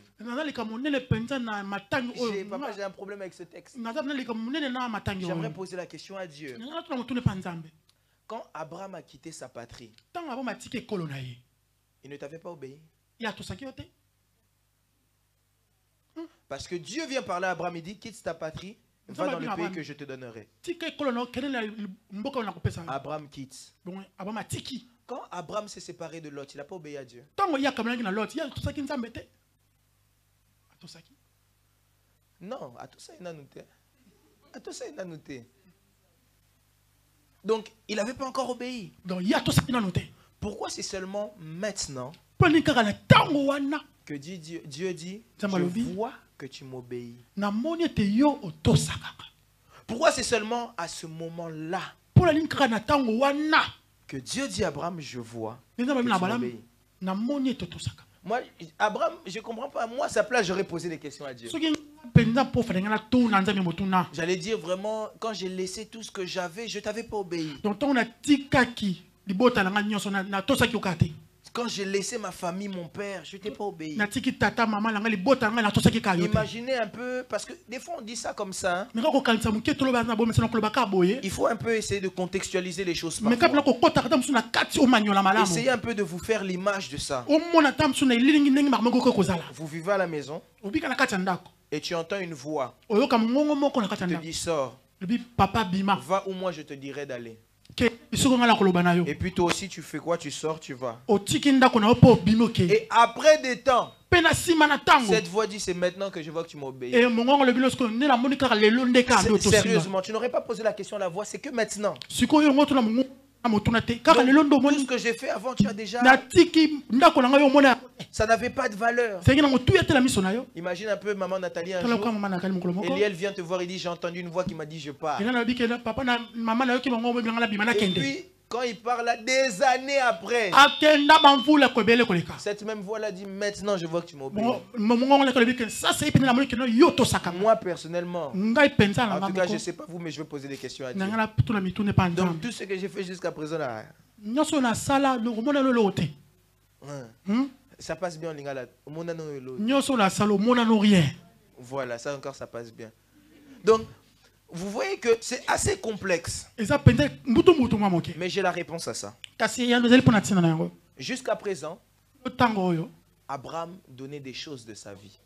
[SPEAKER 4] Papa, j'ai un problème avec ce texte. J'aimerais poser la question à Dieu. Quand Abraham a quitté sa patrie, il ne t'avait pas obéi. Parce que Dieu vient parler à Abraham, il dit, quitte ta patrie, va dans le pays que je te donnerai. Abraham quitte. Quand Abraham s'est séparé de Lot, il n'a pas obéi à Dieu. Non, à tout ça, il a noté. À tout ça, il a noté. Donc, il n'avait pas encore obéi. Pourquoi c'est seulement maintenant que Dieu dit, je vois que tu m'obéis? Pourquoi c'est seulement à ce moment-là que Dieu dit à Abraham, je vois que tu m'obéis? Moi, Abraham, je ne comprends pas. Moi, à sa place, j'aurais posé des questions à Dieu. J'allais dire vraiment, quand j'ai laissé tout ce que j'avais, je ne t'avais pas obéi. Quand j'ai laissé ma famille, mon père, je ne t'ai pas obéi. Imaginez un peu, parce que des fois on dit ça comme ça. Hein. Il faut un peu essayer de contextualiser les choses parfois. Essayez un peu de vous faire l'image de ça. Vous vivez à la maison et tu entends une voix qui te dit sors. Va où moi je te dirai d'aller. Et puis toi aussi tu fais quoi? Tu sors, tu vas. Et après des temps, cette voix dit c'est maintenant que je vois que tu m'obéis. Sérieusement, tu n'aurais pas posé la question à la voix, c'est que maintenant. Donc, tout ce que j'ai fait avant, tu as déjà... Ça n'avait pas de valeur. Imagine un peu maman Nathalie un jour. Eliel vient te voir, il dit j'ai entendu une voix qui m'a dit je pars. Et puis quand il parle là, des années après, cette même voix là dit maintenant je vois que tu m'obéis. Moi personnellement, en tout cas je ne sais pas vous, mais je vais poser des questions à Dieu. Donc tout ce que j'ai fait jusqu'à présent là, ça passe bien en lingala. Voilà, ça encore ça passe bien. Donc vous voyez que c'est assez complexe. Mais j'ai la réponse à ça. Jusqu'à présent, Abraham donnait des choses de sa vie.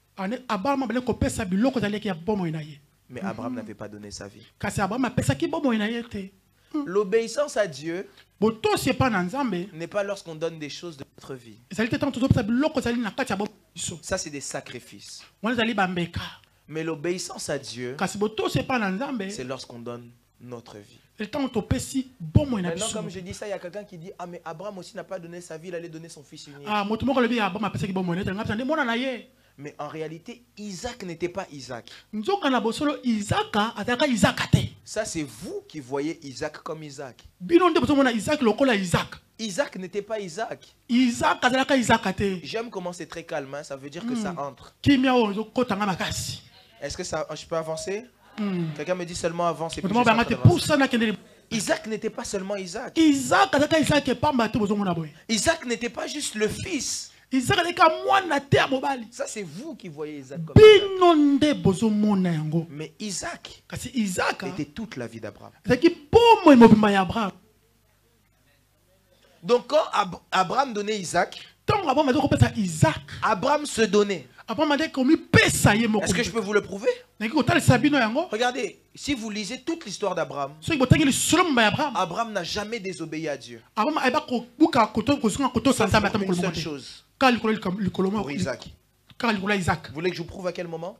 [SPEAKER 4] Mais Abraham n'avait pas donné sa vie. L'obéissance à Dieu n'est pas lorsqu'on donne des choses de notre vie. Ça, c'est des sacrifices. Mais l'obéissance à Dieu, c'est lorsqu'on donne notre vie. Maintenant, comme je dis ça, il y a quelqu'un qui dit, ah mais Abraham aussi n'a pas donné sa vie, il allait donner son fils unique. Mais en réalité, Isaac n'était pas Isaac. Ça, c'est vous qui voyez Isaac comme Isaac. Isaac n'était pas Isaac. J'aime comment c'est très calme, hein? Ça veut dire que ça entre. Est-ce que ça, je peux avancer? Quelqu'un me dit seulement avance. Isaac n'était pas seulement Isaac. Isaac n'était pas juste le fils. Ça c'est vous qui voyez Isaac comme Isaac. Mais Isaac était toute la vie d'Abraham. Donc quand Abraham donnait Isaac, Abraham se donnait. Est-ce que je peux vous le prouver? Regardez, si vous lisez toute l'histoire d'Abraham, Abraham n'a jamais désobéi à Dieu. Une seule chose pour Isaac. Vous voulez que je vous prouve à quel moment?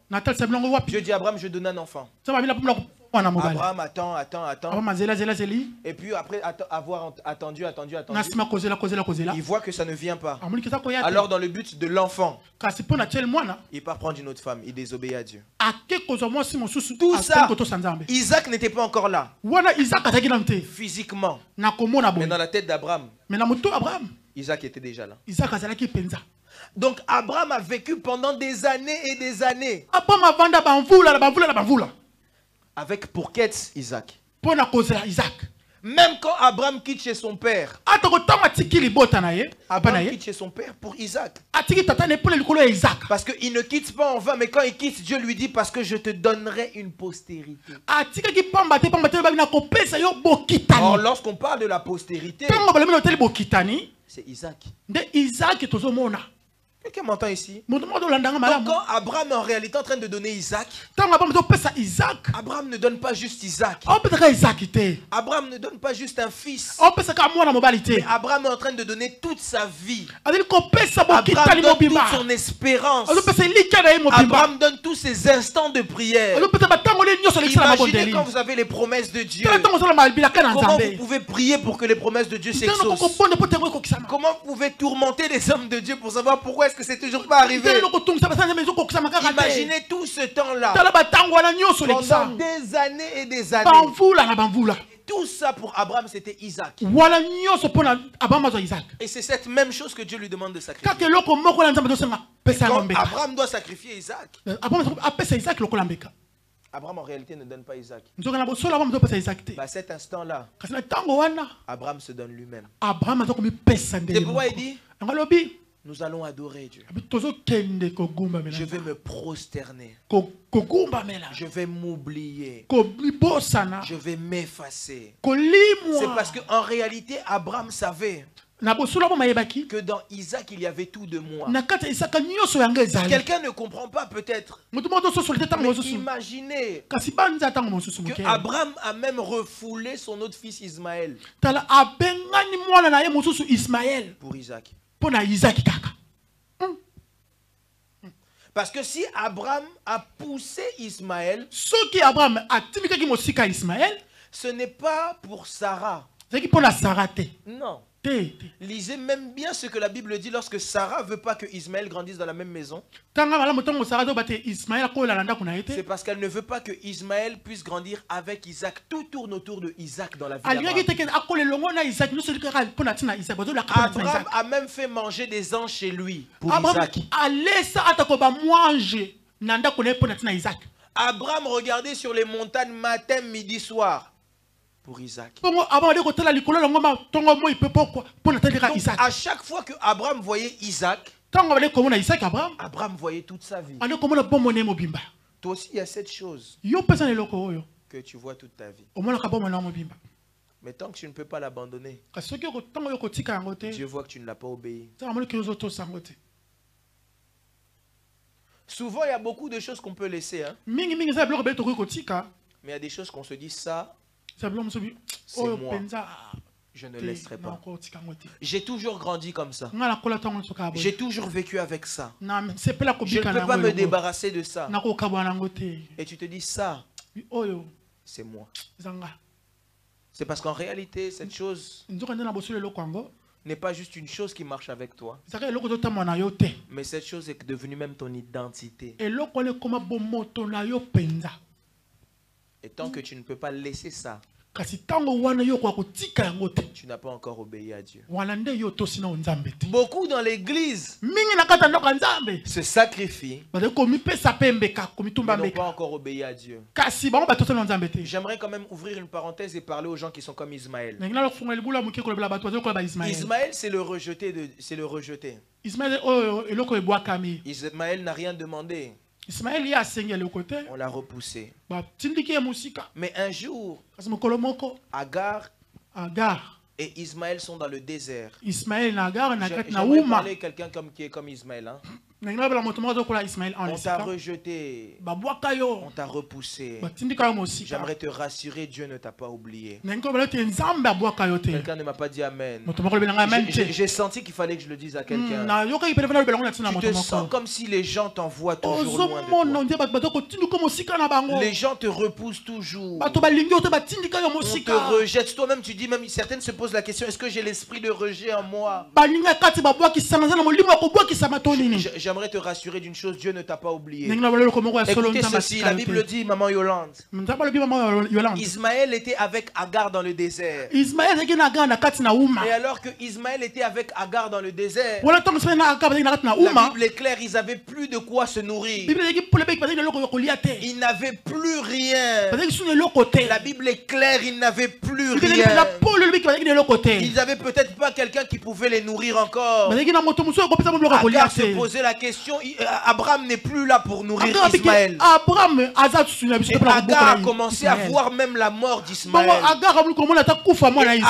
[SPEAKER 4] Dieu dit à Abraham, je donne un enfant. Abraham attend. Et puis après avoir attendu, il voit que ça ne vient pas. Alors dans le but de l'enfant, il part prendre une autre femme, il désobéit à Dieu. Tout ça, Isaac n'était pas encore là. Physiquement. Mais dans la tête d'Abraham, Isaac était déjà là. Donc Abraham a vécu pendant des années et des années avec pour quête Isaac. Même quand Abraham quitte chez son père, Abraham quitte chez son père pour Isaac. Parce qu'il ne quitte pas en vain, mais quand il quitte, Dieu lui dit parce que je te donnerai une postérité. Or, lorsqu'on parle de la postérité, c'est Isaac. Quelqu'un m'entend ici? Donc quand Abraham est en réalité en train de donner Isaac, Abraham ne donne pas juste Isaac. Abraham ne donne pas juste un fils. Mais Abraham est en train de donner toute sa vie. Abraham donne toute son espérance. Abraham donne tous ses instants de prière. Imaginez quand vous avez les promesses de Dieu. Comment vous pouvez prier pour que les promesses de Dieu s'exaucent? Comment vous pouvez tourmenter les hommes de Dieu pour savoir pourquoi est-ce que c'est toujours pas arrivé? Imaginez tout ce temps-là. Pendant des années et des années. Tout ça pour Abraham, c'était Isaac. Et c'est cette même chose que Dieu lui demande de sacrifier. Quand Abraham doit sacrifier Isaac, Abraham en réalité ne donne pas Isaac. À cet instant-là, Abraham se donne lui-même. C'est pourquoi il dit, nous allons adorer Dieu. Je vais me prosterner. Je vais m'oublier. Je vais m'effacer. C'est parce qu'en réalité, Abraham savait que dans Isaac, il y avait tout de moi. Quelqu'un ne comprend pas peut-être. Mais imaginez que Abraham a même refoulé son autre fils Ismaël pour Isaac. Parce que si Abraham a poussé Ismaël, ce n'est pas pour Sarah. Non. Lisez même bien ce que la Bible dit lorsque Sarah veut pas que Ismaël grandisse dans la même maison. C'est parce qu'elle ne veut pas que Ismaël puisse grandir avec Isaac. Tout tourne autour de Isaac dans la vie d'Abraham. Abraham a même fait manger des anges chez lui pour Isaac. Abraham regardait sur les montagnes matin, midi, soir. Pour Isaac. Donc, à chaque fois que Abraham voyait Isaac, Abraham voyait toute sa vie. Toi aussi, il y a cette chose que tu vois toute ta vie. Mais tant que tu ne peux pas l'abandonner, Dieu voit que tu ne l'as pas obéi. Souvent, il y a beaucoup de choses qu'on peut laisser. Hein? Mais il y a des choses qu'on se dit, ça, c'est moi. Je ne laisserai pas. J'ai toujours grandi comme ça. J'ai toujours vécu avec ça. Je ne peux pas me débarrasser de ça. Et tu te dis, ça, c'est moi. C'est parce qu'en réalité, cette chose n'est pas juste une chose qui marche avec toi. Mais cette chose est devenue même ton identité. Et tant que tu ne peux pas laisser ça, tu n'as pas encore obéi à Dieu. Beaucoup dans l'église se sacrifient, mais n'ont pas encore obéi à Dieu. J'aimerais quand même ouvrir une parenthèse et parler aux gens qui sont comme Ismaël. Ismaël, c'est le rejeté. Ismaël n'a rien demandé. On l'a repoussé. Mais un jour, Agar et Ismaël sont dans le désert. J'aimerais parler à quelqu'un qui est comme Ismaël. Hein? On t'a rejeté. On t'a repoussé. J'aimerais te rassurer, Dieu ne t'a pas oublié. Quelqu'un ne m'a pas dit amen. J'ai senti qu'il fallait que je le dise à quelqu'un. Tu te sens comme si les gens t'envoient toujours loin de toi. Les gens te repoussent toujours. On te rejette. Toi-même, tu dis, même certaines se posent la question, est-ce que j'ai l'esprit de rejet en moi? J'aimerais te rassurer d'une chose, Dieu ne t'a pas oublié. Écoutez ceci, la Bible dit, maman Yolande, Ismaël était avec Agar dans le désert. Et alors que Ismaël était avec Agar dans le désert, la Bible est claire, ils n'avaient plus de quoi se nourrir. Ils n'avaient plus rien. La Bible est claire, ils n'avaient plus rien. Ils n'avaient peut-être pas quelqu'un qui pouvait les nourrir encore. Agar se posait la question, Abraham n'est plus là pour nourrir Ismaël. Et Agar a commencé à voir même la mort d'Ismaël.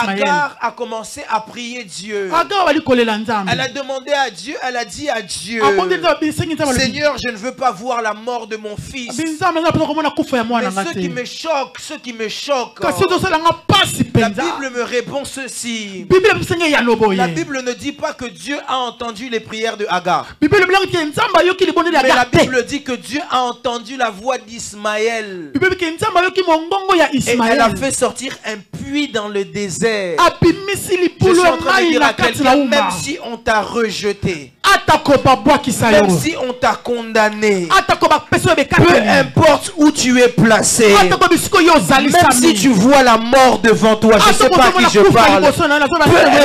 [SPEAKER 4] Agar a commencé à prier Dieu. Elle a demandé à Dieu, elle a dit à Dieu, Seigneur, je ne veux pas voir la mort de mon fils. Mais ce qui me choque, la Bible me répond ceci. La Bible ne dit pas que Dieu a entendu les prières de Agar. Mais la Bible dit que Dieu a entendu la voix d'Ismaël. Et elle a fait sortir un puits dans le désert. Je suis en train de dire à quelqu'un, même si on t'a rejeté, même si on t'a condamné, peu importe où tu es placé, même si tu vois la mort devant toi, je ne sais pas à qui je parle, peu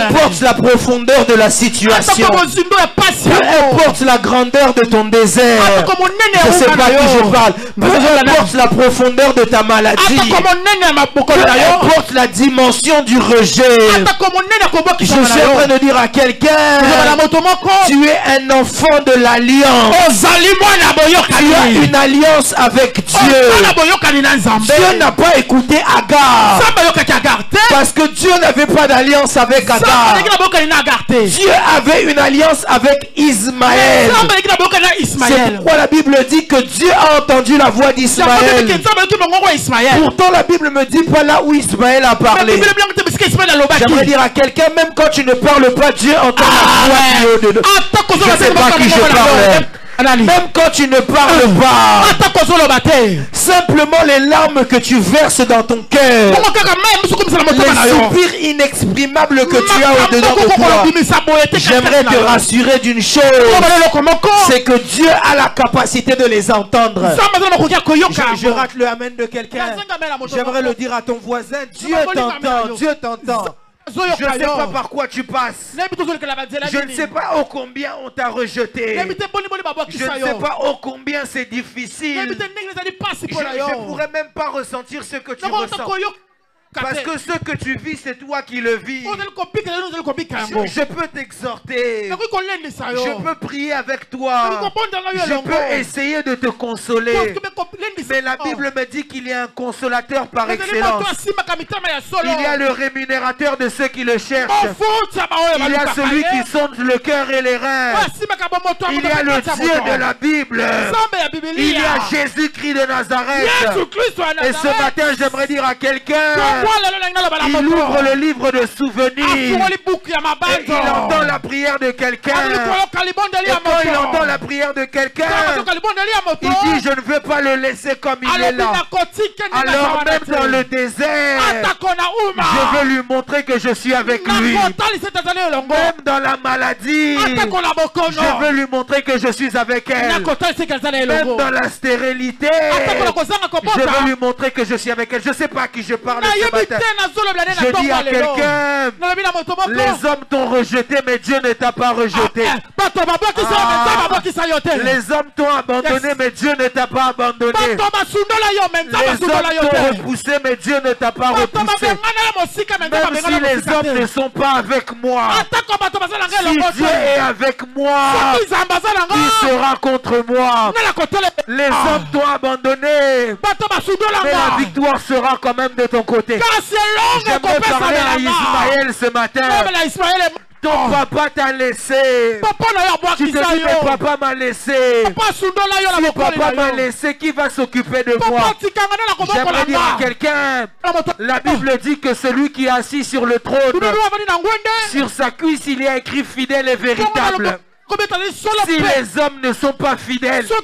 [SPEAKER 4] importe la profondeur de la situation, peu importe la grandeur de ton désert, je ne sais pas à qui je parle, peu importe la profondeur de ta maladie, peu importe la dimension du rejet, je suis en train de dire à quelqu'un, tu es un enfant de l'alliance. Tu as une alliance avec Dieu. Dieu n'a pas écouté Agar parce que Dieu n'avait pas d'alliance avec Agar. Dieu avait une alliance avec Ismaël. C'est pourquoi la Bible dit que Dieu a entendu la voix d'Ismaël. Pourtant la Bible me dit pas là où Ismaël a parlé. J'aimerais dire à quelqu'un, même quand tu ne parles pas, Dieu entend la voix de Dieu. Je ne sais pas à qui je parle. Même quand tu ne parles pas, simplement les larmes que tu verses dans ton cœur, les soupirs inexprimables que tu as au-dedans de toi, j'aimerais te rassurer d'une chose, c'est que Dieu a la capacité de les entendre. Je rate le amen de quelqu'un. J'aimerais le dire à ton voisin, Dieu t'entend, Dieu t'entend. Je ne sais pas par quoi tu passes. Je ne sais pas ô combien on t'a rejeté. Je ne sais pas ô combien c'est difficile. Je ne pourrais même pas ressentir ce que tu ressens. Parce que ce que tu vis, c'est toi qui le vis. Je peux t'exhorter. Je peux prier avec toi. Je peux essayer de te consoler. Mais la Bible me dit qu'il y a un consolateur par excellence. Il y a le rémunérateur de ceux qui le cherchent. Il y a celui qui sonde le cœur et les reins. Il y a le Dieu de la Bible. Il y a Jésus-Christ de Nazareth. Et ce matin, j'aimerais dire à quelqu'un, il ouvre le livre de souvenirs et il entend la prière de quelqu'un. Et quand il entend la prière de quelqu'un, il dit, je ne veux pas le laisser comme il est là. Alors même dans le désert, je veux lui montrer que je suis avec lui. Même dans la maladie, je veux lui montrer que je suis avec elle. Même dans la stérilité, je veux lui montrer que je suis avec elle. Je ne sais pas à qui je parle ce matin. Je dis à quelqu'un, les hommes t'ont rejeté, mais Dieu ne t'a pas rejeté. Les hommes t'ont abandonné, mais Dieu ne t'a pas abandonné. Les hommes t'ont repoussé, mais Dieu ne t'a pas repoussé. Même si les hommes ne sont pas avec moi, si Dieu est avec moi, il sera contre moi. Les hommes t'ont abandonné, mais la victoire sera quand même de ton côté. J'aimerais parler à Ismaël ce matin.
[SPEAKER 5] Ton papa t'a laissé. Tu te dis, mais papa m'a laissé. Si papa m'a laissé, qui va s'occuper de moi? J'aimerais dire à quelqu'un, la Bible dit que celui qui est assis sur le trône, sur sa cuisse, il y a écrit fidèle et véritable. Si les hommes ne sont pas fidèles, si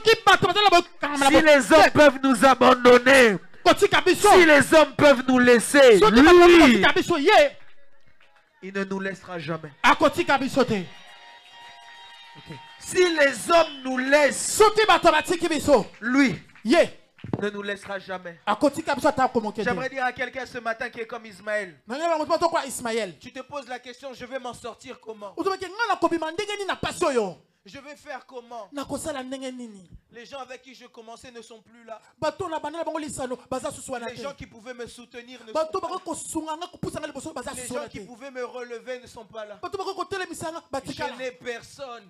[SPEAKER 5] les hommes peuvent nous abandonner, si les hommes peuvent nous laisser, lui, il ne nous laissera jamais. Si les hommes nous laissent, lui ne nous laissera jamais. J'aimerais dire à quelqu'un ce matin qui est comme Ismaël. Tu te poses la question, je vais m'en sortir comment? Je vais faire comment? Les gens avec qui je commençais ne sont plus là. Les gens qui pouvaient me soutenir ne sont pas là. Les gens qui pouvaient me relever ne sont pas là. Je n'ai personne.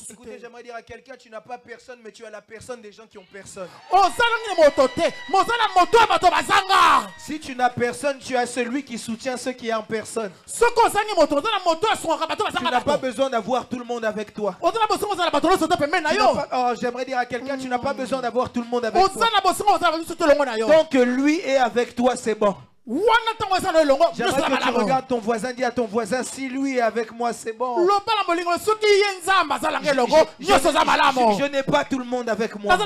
[SPEAKER 5] Écoutez, j'aimerais dire à quelqu'un, tu n'as pas personne, mais tu as la personne des gens qui ont personne. Si tu n'as personne, tu as celui qui soutient ceux qui ont personne. Tu n'as pas besoin d'avoir tout le monde avec toi. J'aimerais dire à quelqu'un, tu n'as pas besoin d'avoir tout le monde avec toi. Donc lui est avec toi, c'est bon. J'aimerais que tu regardes ton voisin, dis à ton voisin, si lui est avec moi, c'est bon. Je n'ai pas tout le monde avec moi.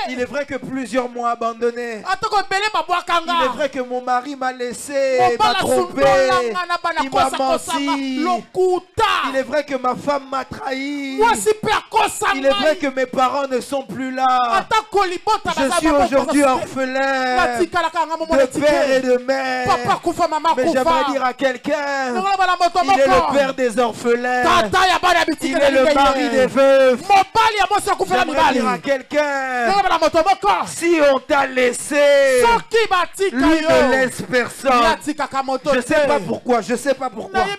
[SPEAKER 5] Il est vrai que plusieurs m'ont abandonné. Il est vrai que mon mari m'a laissé, m'a trompé, il m'a menti. Il est vrai que ma femme m'a trahi. Il est vrai que mes parents ne sont plus là. Je suis aujourd'hui orphelin de père et de mère. Mais j'aimerais dire à quelqu'un, il est le père des orphelins. Il est le mari des veuves. J'aimerais dire à quelqu'un, si on t'a laissé, lui ne laisse personne. Je ne sais pas pourquoi, je ne sais pas pourquoi. Mais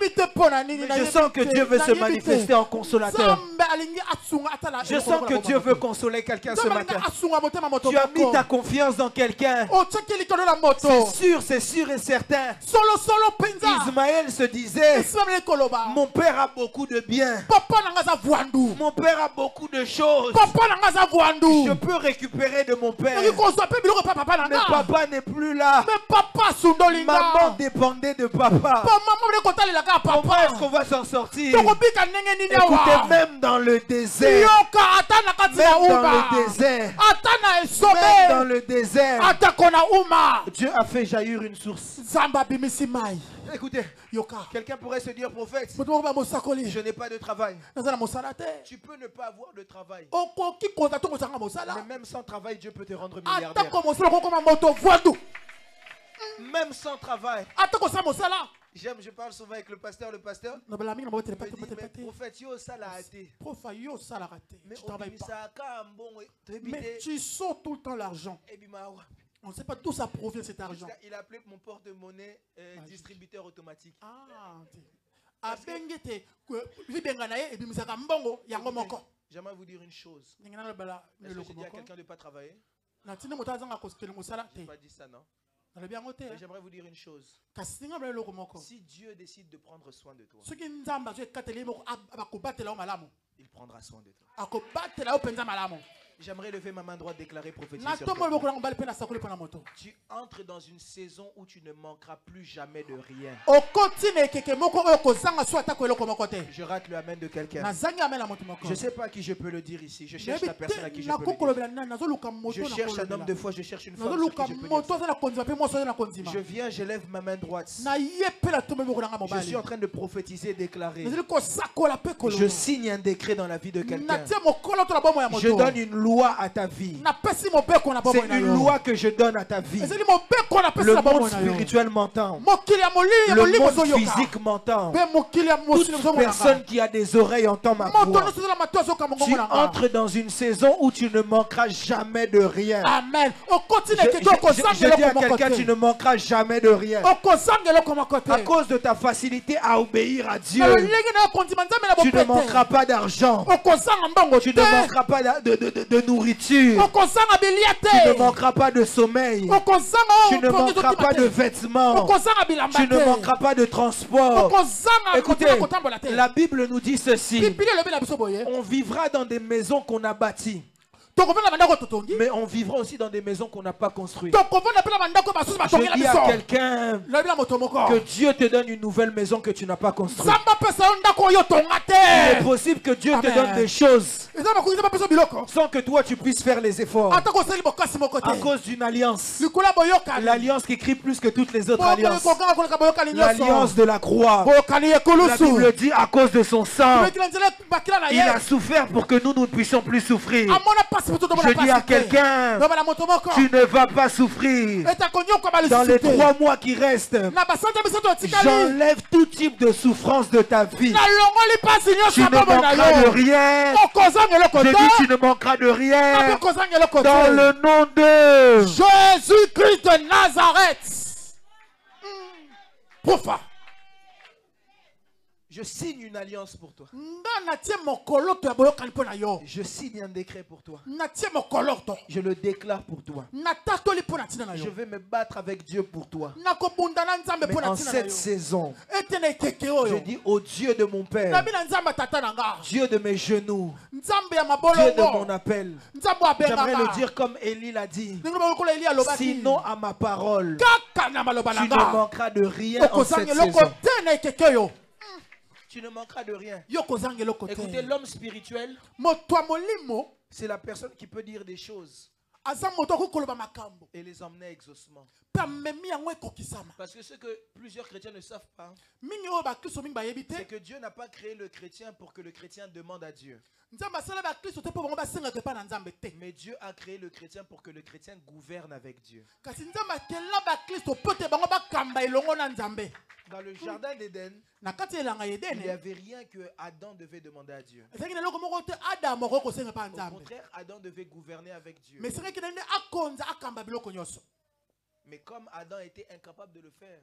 [SPEAKER 5] je sens que Dieu veut se manifester en consolateur. Je sens que Dieu veut consoler quelqu'un ce matin. Tu as mis ta confiance dans quelqu'un. C'est sûr et certain. Ismaël se disait, mon père a beaucoup de biens. Mon père a beaucoup de choses. Je peux récupérer de mon père. Mais papa n'est plus là. Maman dépendait de papa. Comment est-ce qu'on va s'en sortir? Écoutez, même dans le désert, Dieu a fait jaillir une source. Écoutez, quelqu'un pourrait se dire, prophète, je n'ai pas de travail. Tu peux ne pas avoir de travail. Mais même sans travail, Dieu peut te rendre milliardaire. Même sans travail. Je parle souvent avec le pasteur. Le pasteur me dit, mais prophète, yo ça l'a raté.
[SPEAKER 2] Mais tu sors tout le temps l'argent. On ne sait pas d'où ça provient cet argent.
[SPEAKER 4] Il a appelé mon porte-monnaie distributeur automatique. J'aimerais vous dire une chose. Est-ce que j'ai dit à quelqu'un de ne pas travailler? Je n'ai pas dit ça, non? Mais j'aimerais vous dire une chose. Si Dieu décide de prendre soin de toi, il prendra soin de toi. J'aimerais lever ma main droite, déclarer prophétique sur toi. Tu entres dans une saison où tu ne manqueras plus jamais de rien. Je rate le amen de quelqu'un. Je ne sais pas à qui je peux le dire ici. Je cherche la personne à qui je peux le dire. Je cherche un homme de foi, je cherche une femme sur qui je peux dire. Je viens, je lève ma main droite. Je suis en train de prophétiser et déclarer. Je signe un décret dans la vie de quelqu'un. Je donne une loi à ta vie. C'est une loi que je donne à ta vie. Le monde spirituel m'entend. Le monde physique m'entend. Toute personne qui a des oreilles entend ma voix. Tu entres dans une saison où tu ne manqueras jamais de rien.
[SPEAKER 2] Amen.
[SPEAKER 4] Je dis à quelqu'un, tu ne manqueras jamais de rien. À cause de ta facilité à obéir à Dieu, tu ne manqueras pas d'argent. Tu ne manqueras pas de
[SPEAKER 5] de nourriture. Tu ne manqueras pas de sommeil. Tu ne manqueras pas de vêtements. Tu ne manqueras pas de transport. Écoutez, la Bible nous dit ceci. On vivra dans des maisons qu'on a bâties. Mais on vivra aussi dans des maisons qu'on n'a pas construites. Je dis à quelqu'un que Dieu te donne une nouvelle maison que tu n'as pas construite. Il est possible que Dieu te donne des choses sans que toi tu puisses faire les efforts. À cause d'une alliance. L'alliance qui crie plus que toutes les autres alliances. L'alliance de la croix. La Bible dit à cause de son sang, il a souffert pour que nous ne puissions plus souffrir. Je dis à quelqu'un, tu ne vas pas souffrir. Dans les 3 mois qui restent, j'enlève tout type de souffrance de ta vie. Tu ne manqueras de rien. Je dis, tu ne manqueras de rien. Dans le nom de
[SPEAKER 2] Jésus-Christ de Nazareth. Profa.
[SPEAKER 5] Je signe une alliance pour toi. Je signe un décret pour toi. Je le déclare pour toi. Je vais me battre avec Dieu pour toi. Mais en cette saison, je dis au Dieu de mon Père, Dieu de mes genoux, Dieu de mon appel. J'aimerais le dire comme Élie l'a dit. Sinon à ma parole, tu ne manqueras de rien en cette saison. Tu ne manqueras de rien. Écoutez, l'homme spirituel, c'est la personne qui peut dire des choses et les emmener à exaucement. Parce que ce que plusieurs chrétiens ne savent pas, c'est que Dieu n'a pas créé le chrétien pour que le chrétien demande à Dieu. Mais Dieu a créé le chrétien pour que le chrétien gouverne avec Dieu. Dans le jardin d'Éden, il n'y avait rien que Adam devait demander à Dieu. Au contraire, Adam devait gouverner avec Dieu. Mais comme Adam était incapable de le faire,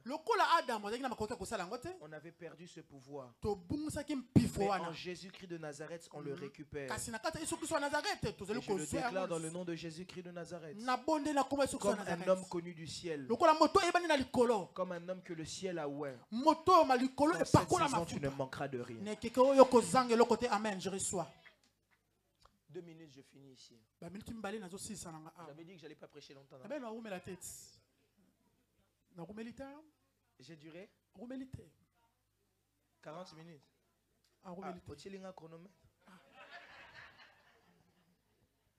[SPEAKER 5] on avait perdu ce pouvoir. Mais en Jésus-Christ de Nazareth, on le récupère. Et je le déclare dans le nom de Jésus-Christ de Nazareth. Comme un homme connu du ciel. Comme un homme que le ciel a ouvert. Dans cette saison, tu ne manqueras de rien. 2 minutes, je finis ici. J'avais dit que je n'allais pas prêcher longtemps. J'ai duré 40 minutes.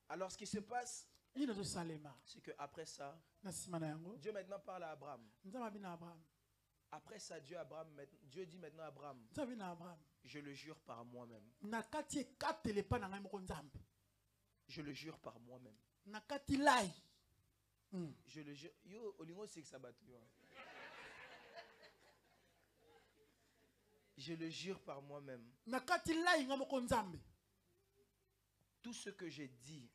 [SPEAKER 5] Alors ce qui se passe, c'est qu'après ça, Dieu maintenant parle à Abraham. Après ça, Dieu dit maintenant à Abraham, je le jure par moi-même. Je le jure par moi-même. Je le jure. Je le jure par moi-même. Tout ce que j'ai dit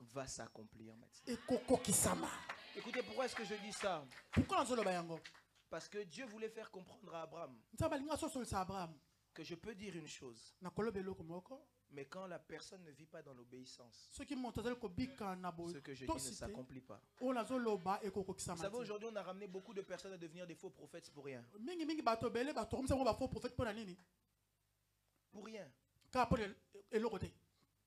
[SPEAKER 5] va s'accomplir maintenant. Écoutez, pourquoi est-ce que je dis ça? Parce que Dieu voulait faire comprendre à Abraham que je peux dire une chose, mais quand la personne ne vit pas dans l'obéissance, ce que je dis ne s'accomplit pas. Vous savez, aujourd'hui, on a ramené beaucoup de personnes à devenir des faux prophètes pour rien. Pour rien.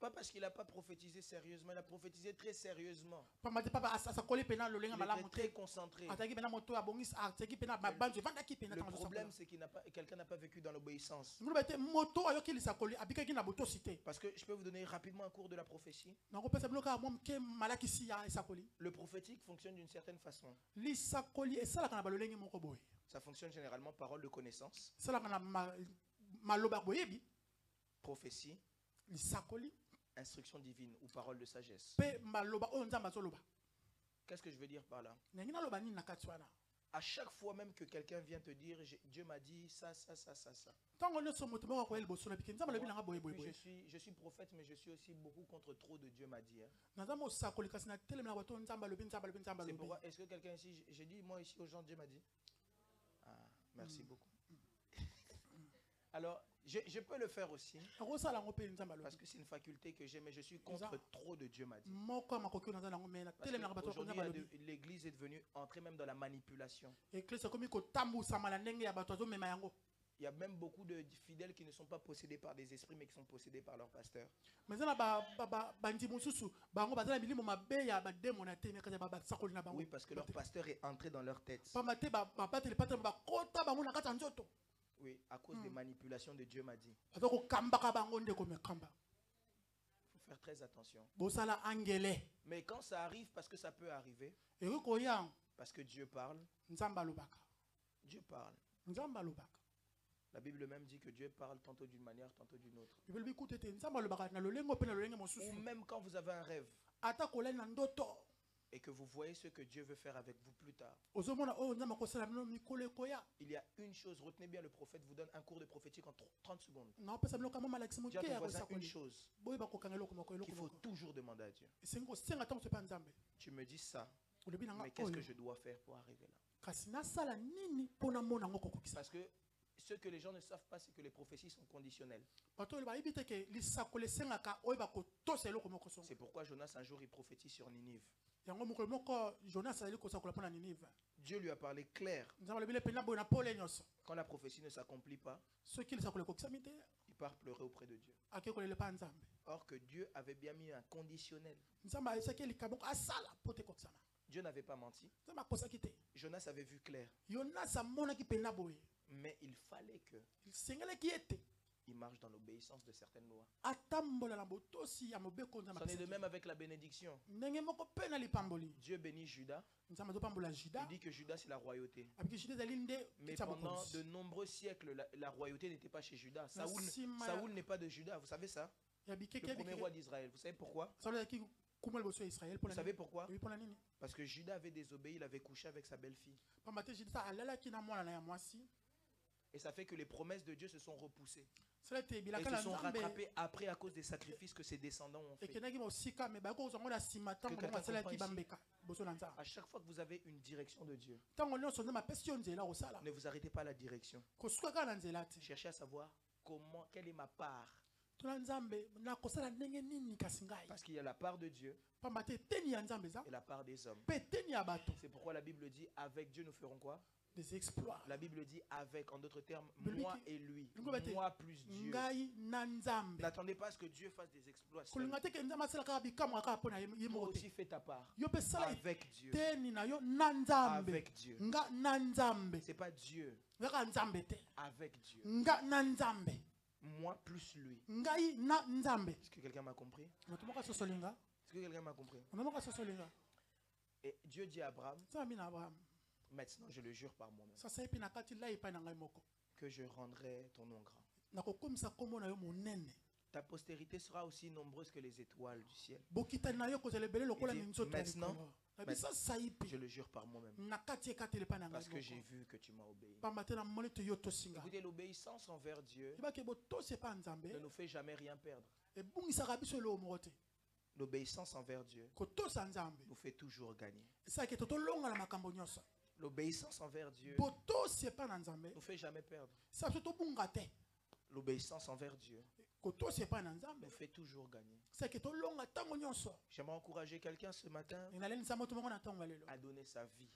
[SPEAKER 5] Pas parce qu'il n'a pas prophétisé sérieusement, il a prophétisé très sérieusement. Il était très concentré. Le problème, c'est que quelqu'un n'a pas vécu dans l'obéissance. Parce que je peux vous donner rapidement un cours de la prophétie. Le prophétique fonctionne d'une certaine façon. Ça fonctionne généralement parole de connaissance. Prophétie. Instruction divine ou parole de sagesse. Qu'est-ce que je veux dire par là? À chaque fois même que quelqu'un vient te dire Dieu m'a dit ça. Je suis prophète, mais je suis aussi beaucoup contre trop de Dieu m'a dit. C'est pourquoi, est-ce que quelqu'un ici, j'ai dit moi ici aux gens Dieu m'a dit? Ah, merci beaucoup. Alors,
[SPEAKER 4] Je peux le faire aussi. Parce que c'est une faculté que j'ai, mais je suis contre trop de Dieu m'a dit. Aujourd'hui, l'église est devenue entrée même dans la manipulation. Il y a même beaucoup de fidèles qui ne sont pas possédés par des esprits, mais qui sont possédés par leur pasteur. Oui, parce que leur pasteur est entré dans leur tête. Oui, à cause des manipulations de Dieu m'a dit. Il faut faire très attention. Mais quand ça arrive, parce que ça peut arriver, parce que Dieu parle, Dieu parle. La Bible même dit que Dieu parle tantôt d'une manière, tantôt d'une autre. Ou même quand vous avez un rêve et que vous voyez ce que Dieu veut faire avec vous plus tard. Il y a une chose, retenez bien, le prophète vous donne un cours de prophétique en 30 secondes. Dis à ton voisin une chose qu'il faut toujours demander à Dieu. Tu me dis ça, mais qu'est-ce que je dois faire pour arriver là? Parce que ce que les gens ne savent pas, c'est que les prophéties sont conditionnelles. C'est pourquoi Jonas un jour il prophétise sur Ninive. Dieu lui a parlé clair. Quand la prophétie ne s'accomplit pas, il part pleurer auprès de Dieu. Or que Dieu avait bien mis un conditionnel. Dieu n'avait pas menti. Jonas avait vu clair. Mais il fallait que il marche dans l'obéissance de certaines lois. Ça est de même avec la bénédiction. Dieu bénit Judas. Il dit que Judas c'est la royauté. Mais pendant de nombreux siècles, la royauté n'était pas chez Judas. Saoul n'est pas de Judas, vous savez ça? Le premier roi d'Israël. Vous savez pourquoi? Vous savez pourquoi? Parce que Judas avait désobéi, il avait couché avec sa belle-fille. Et ça fait que les promesses de Dieu se sont repoussées. Et se sont rattrapées après à cause des sacrifices que ses descendants ont fait. À chaque fois que vous avez une direction de Dieu, ne vous arrêtez pas à la direction. Cherchez à savoir quelle est ma part. Parce qu'il y a la part de Dieu et la part des hommes. C'est pourquoi la Bible dit avec Dieu nous ferons quoi? Des exploits. La Bible dit avec, en d'autres termes, moi et lui. Moi plus Dieu. N'attendez pas à ce que Dieu fasse des exploits. Toi aussi fais ta part. Avec Dieu. Avec Dieu. C'est pas Dieu. Avec Dieu. Moi plus lui. Est-ce que quelqu'un m'a compris? Est-ce que quelqu'un m'a compris? Et Dieu dit à Abraham, maintenant je le jure par moi-même, que je rendrai ton nom grand. Ta postérité sera aussi nombreuse que les étoiles du ciel. Maintenant, je le jure par moi-même. Parce que j'ai vu que tu m'as obéi. Écoutez, l'obéissance envers Dieu ne nous fait jamais rien perdre. L'obéissance envers Dieu nous fait toujours gagner. L'obéissance envers Dieu ne nous fait jamais perdre. L'obéissance envers Dieu nous fait toujours gagner. J'aimerais encourager quelqu'un ce matin à donner sa vie.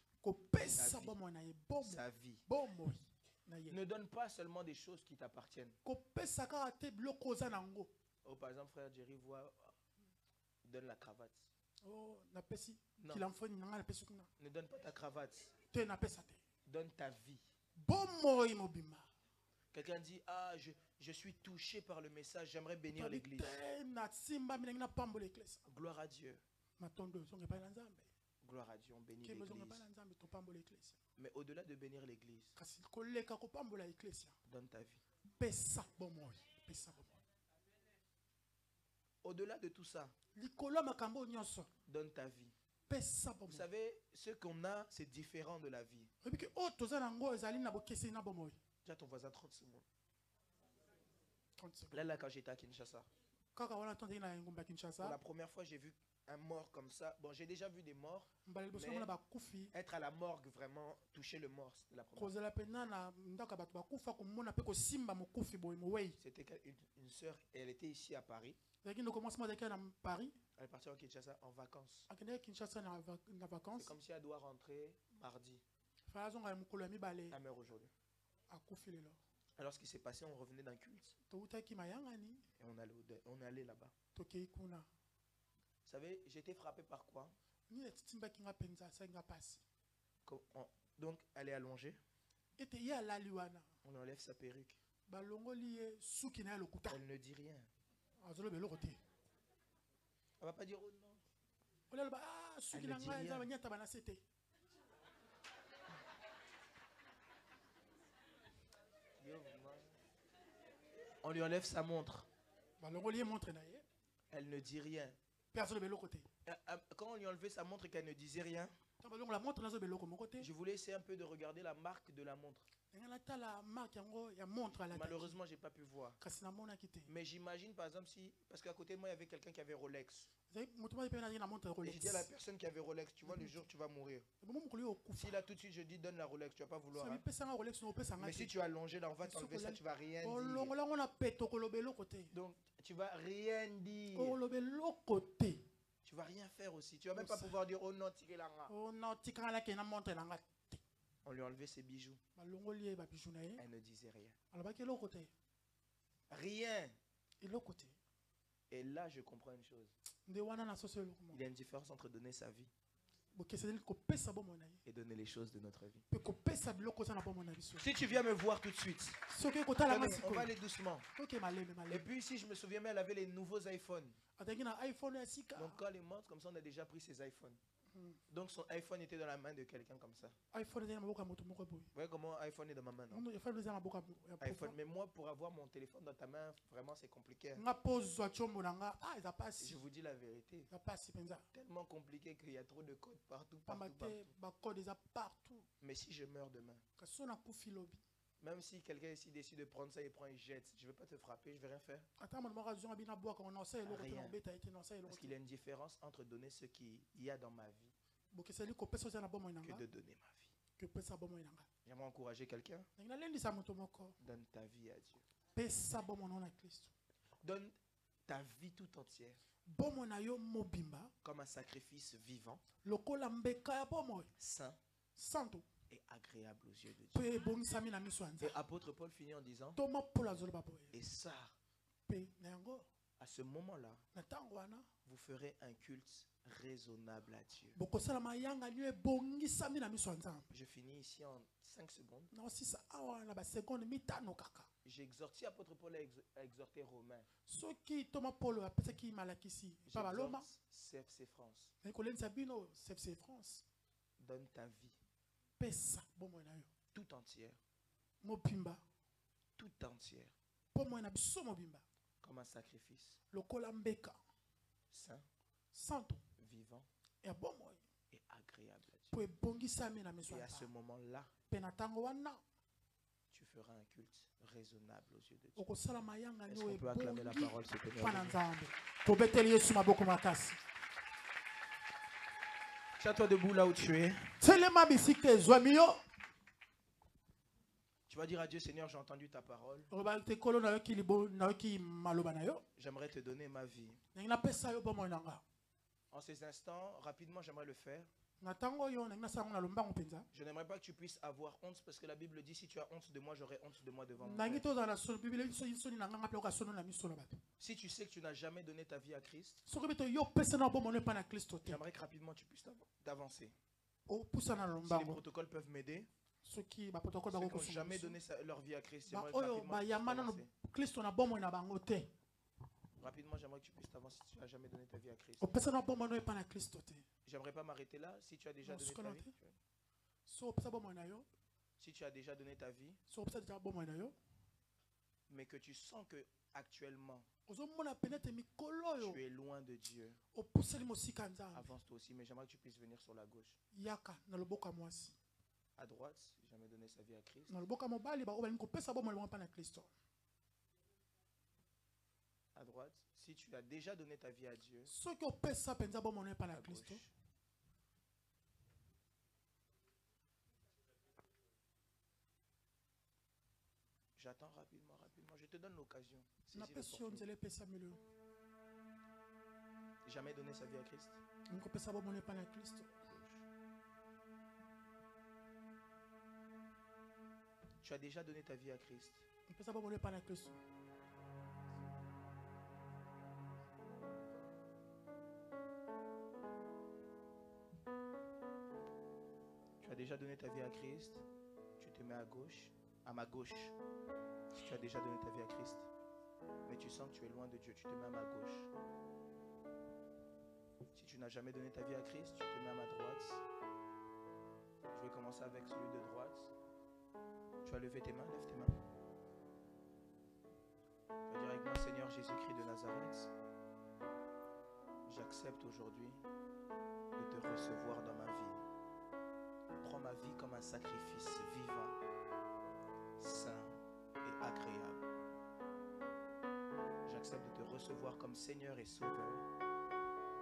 [SPEAKER 4] Sa vie. Ne donne pas seulement des choses qui t'appartiennent. Oh, par exemple, frère Jerry voit, donne la cravate.
[SPEAKER 2] Oh, non.
[SPEAKER 4] Ne donne pas ta cravate. Donne ta vie. Quelqu'un dit, ah, je suis touché par le message, j'aimerais bénir l'église. Gloire à Dieu. Gloire à Dieu, on bénit l'église. Mais au-delà de bénir l'église, donne ta vie. Au-delà de tout ça, donne ta vie. Vous savez, ce qu'on a, c'est différent de la vie. Dis à ton voisin 30 secondes. Là, quand j'étais à Kinshasa,
[SPEAKER 5] Pour la première fois, j'ai vu un mort comme ça. Bon, j'ai déjà vu des morts. Mais être à la morgue, vraiment, toucher le mort, c'était la première fois. C'était une sœur, elle était ici à Paris. Elle est partie au Kinshasa en vacances. C'est comme si elle doit rentrer mardi. Elle meurt aujourd'hui. Alors ce qui s'est passé, on revenait d'un culte. Et on allait là-bas. Vous savez, j'ai été frappé par quoi? Donc, elle est allongée. On enlève sa perruque. Elle ne dit rien. Elle ne va pas dire oh non. Elle ne dit rien. On lui enlève sa montre. Elle ne dit rien. Quand on lui enlevait sa montre et qu'elle ne disait rien, je voulais essayer un peu de regarder la marque de la montre. Malheureusement, je n'ai pas pu voir. Mais j'imagine par exemple si, parce qu'à côté de moi, il y avait quelqu'un qui avait Rolex. Et je dis à la personne qui avait Rolex, tu vois, le jour tu vas mourir. Si là tout de suite je dis donne la Rolex, tu ne vas pas vouloir. Hein? Mais si tu as allongé là, on va t'enlever ça, tu ne vas rien dire. Donc tu ne vas rien dire. Tu ne vas rien faire aussi. Tu ne vas même pas pouvoir dire oh non, tirez la main. On lui a enlevé ses bijoux. Elle ne disait rien. Rien. Et là, je comprends une chose. Il y a une différence entre donner sa vie et donner les choses de notre vie. Si tu viens me voir tout de suite, on va aller doucement. Et puis si je me souviens, mais elle avait les nouveaux iPhones. Donc quand elle est morte, comme ça, on a déjà pris ses iPhones. Donc son iPhone était dans la main de quelqu'un comme ça. Vous voyez comment iPhone est dans ma main, non? iPhone, mais moi pour avoir mon téléphone dans ta main, vraiment c'est compliqué. Je vous dis la vérité. Tellement compliqué qu'il y a trop de codes partout. Mais si je meurs demain, même si quelqu'un ici décide de prendre ça et prend et jette, je ne vais pas te frapper, je ne vais rien faire. Rien. Parce qu'il y a une différence entre donner ce qu'il y a dans ma vie que de donner ma vie. J'aimerais encourager quelqu'un. Donne ta vie à Dieu. Donne ta vie tout entière comme un sacrifice vivant, saint et agréable aux yeux de Dieu. Et apôtre Paul finit en disant, et ça, à ce moment-là, vous ferez un culte raisonnable à Dieu. Je finis ici en 5 secondes. J'ai exhorté apôtre Paul à exhorter Romain. CFC France. Donne ta vie tout entière. Tout entière. Comme un sacrifice saint, vivant et agréable à Dieu. Et à ce moment-là, tu feras un culte raisonnable aux yeux de Dieu. Est-ce qu'on peut acclamer la parole, s'il te plaît? Tiens-toi debout là où tu es. Tu vas dire à Dieu, Seigneur, j'ai entendu ta parole. J'aimerais te donner ma vie. En ces instants, rapidement, j'aimerais le faire. Je n'aimerais pas que tu puisses avoir honte parce que la Bible dit si tu as honte de moi, j'aurai honte de moi devant moi. Si tu sais que tu n'as jamais donné ta vie à Christ, j'aimerais que rapidement tu puisses t'avancer. Si les protocoles peuvent m'aider, ceux qui n'ont jamais donné leur vie à Christ, rapidement, j'aimerais que tu puisses t'avancer si tu n'as jamais donné ta vie à Christ. J'aimerais pas m'arrêter là. Si tu as déjà donné ta vie, si tu as déjà donné ta vie, mais que tu sens que actuellement tu es loin de Dieu, avance toi aussi. Mais j'aimerais que tu puisses venir sur la gauche. À droite, si jamais donné sa vie à Christ.
[SPEAKER 4] À droite. Si tu as déjà donné ta vie à Dieu.
[SPEAKER 2] À gauche. J'attends rapidement. Je te donne l'occasion. Jamais donné sa vie à Christ. Tu as déjà donné ta vie à Christ. Tu as déjà donné ta vie à Christ. Tu te mets à gauche, à ma gauche. Si tu as déjà donné ta vie à Christ, mais tu sens que tu es loin de Dieu, tu te mets à ma gauche. Si tu n'as jamais donné ta vie à Christ, tu te mets à ma droite. Je vais commencer avec celui de droite. Tu as levé tes mains, lève tes mains. Tu vas dire avec moi, Seigneur Jésus-Christ de Nazareth, j'accepte aujourd'hui de te recevoir dans ma vie. Prends ma vie comme un sacrifice vivant, saint et agréable. J'accepte de te recevoir comme Seigneur et Sauveur.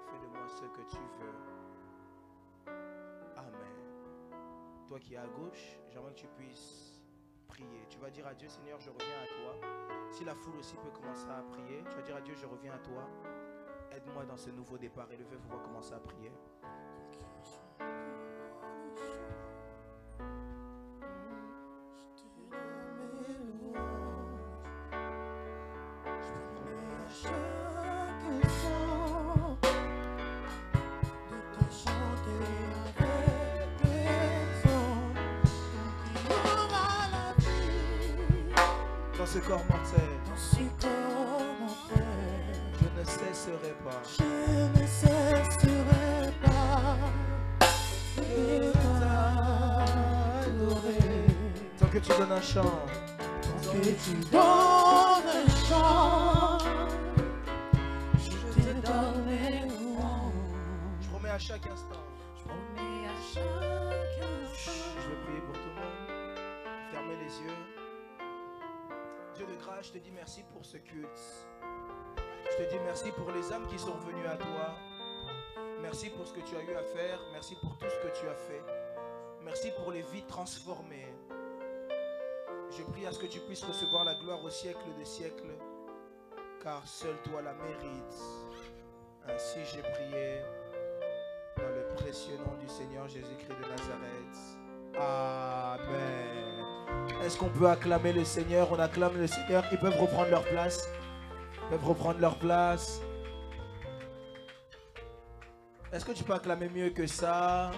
[SPEAKER 2] Fais de moi ce que tu veux. Amen. Toi qui es à gauche, j'aimerais que tu puisses prier. Tu vas dire à Dieu, Seigneur, je reviens à toi. Si la foule aussi peut commencer à prier, tu vas dire à Dieu, je reviens à toi. Aide-moi dans ce nouveau départ. Et levez-vous, on va commencer à prier. Ce corps mortel, je ne cesserai pas de t'adorer. Tant que tu donnes un chant, je te donnerai. Je promets à chaque instant. Je vais prier pour tout le monde. Fermez les yeux. Dieu de grâce, je te dis merci pour ce culte. Je te dis merci pour les âmes qui sont venues à toi. Merci pour ce que tu as eu à faire. Merci pour tout ce que tu as fait. Merci pour les vies transformées. Je prie à ce que tu puisses recevoir la gloire au siècle des siècles, car seul toi la mérites. Ainsi j'ai prié dans le précieux nom du Seigneur Jésus-Christ de Nazareth. Amen. Est-ce qu'on peut acclamer le Seigneur? On acclame le Seigneur. Ils peuvent reprendre leur place. Ils peuvent reprendre leur place. Est-ce que tu peux acclamer mieux que ça?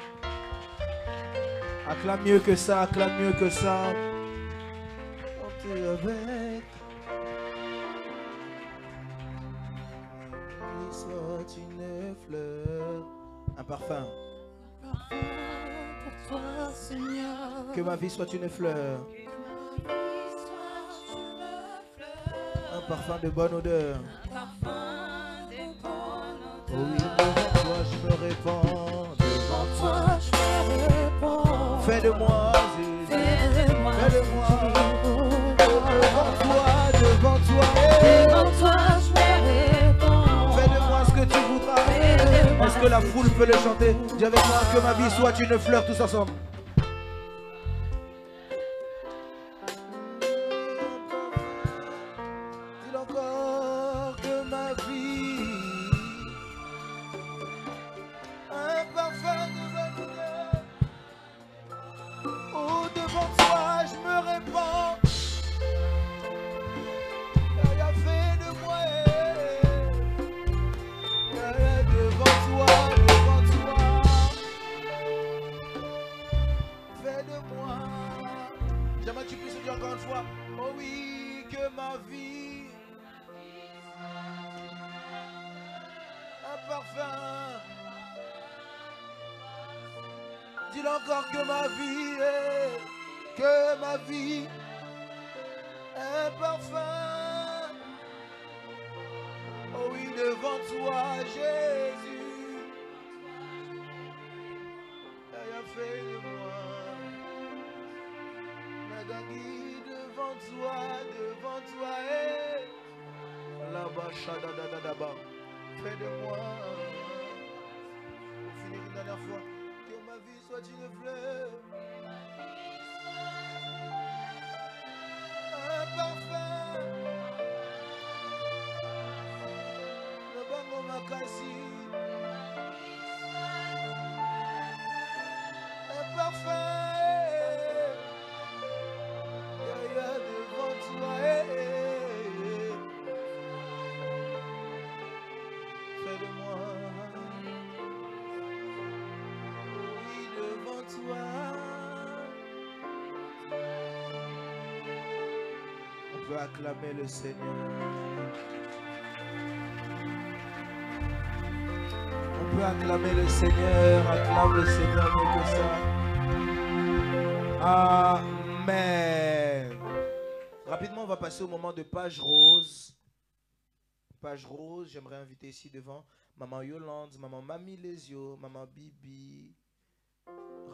[SPEAKER 2] Acclame mieux que ça. Acclame mieux que ça. Chantez avec. Il soit une fleur. Un parfum. Pour toi, Seigneur. Que ma vie soit une fleur. Un parfum de bonne odeur. Oh oui, devant toi je me répands. Devant toi je me répands. Fais de moi, Jésus. Fais de moi. Devant toi je me répands. Fais de moi ce que tu voudras. Est-ce que la foule peut le chanter? Dis avec moi, que ma vie soit une fleur, tous ensemble. Dis encore que ma vie, un parfum de bonne odeur. Oh, devant toi je me répands. Fais de moi. Devant toi. Fais de moi. J'aimerais que tu puisses le dire encore une fois. Oh oui, que ma vie, un parfum. Dis-le encore, que ma vie, un parfum. Oh oui, devant toi, Jésus. Aïe, fais de moi. Madame, devant toi, Fais de moi, pour finir une dernière fois, que ma vie soit une fleur, un parfum, le bango makasi, un parfum, yaya devant toi. Fais de moi, oui, devant toi. On peut acclamer le Seigneur. On peut acclamer le Seigneur. Acclame le Seigneur mieux que ça. Amen. Rapidement, on va passer au moment de page rose. Page rose, j'aimerais inviter ici devant Maman Yolande, Maman Mamie Lesio, Maman Bibi.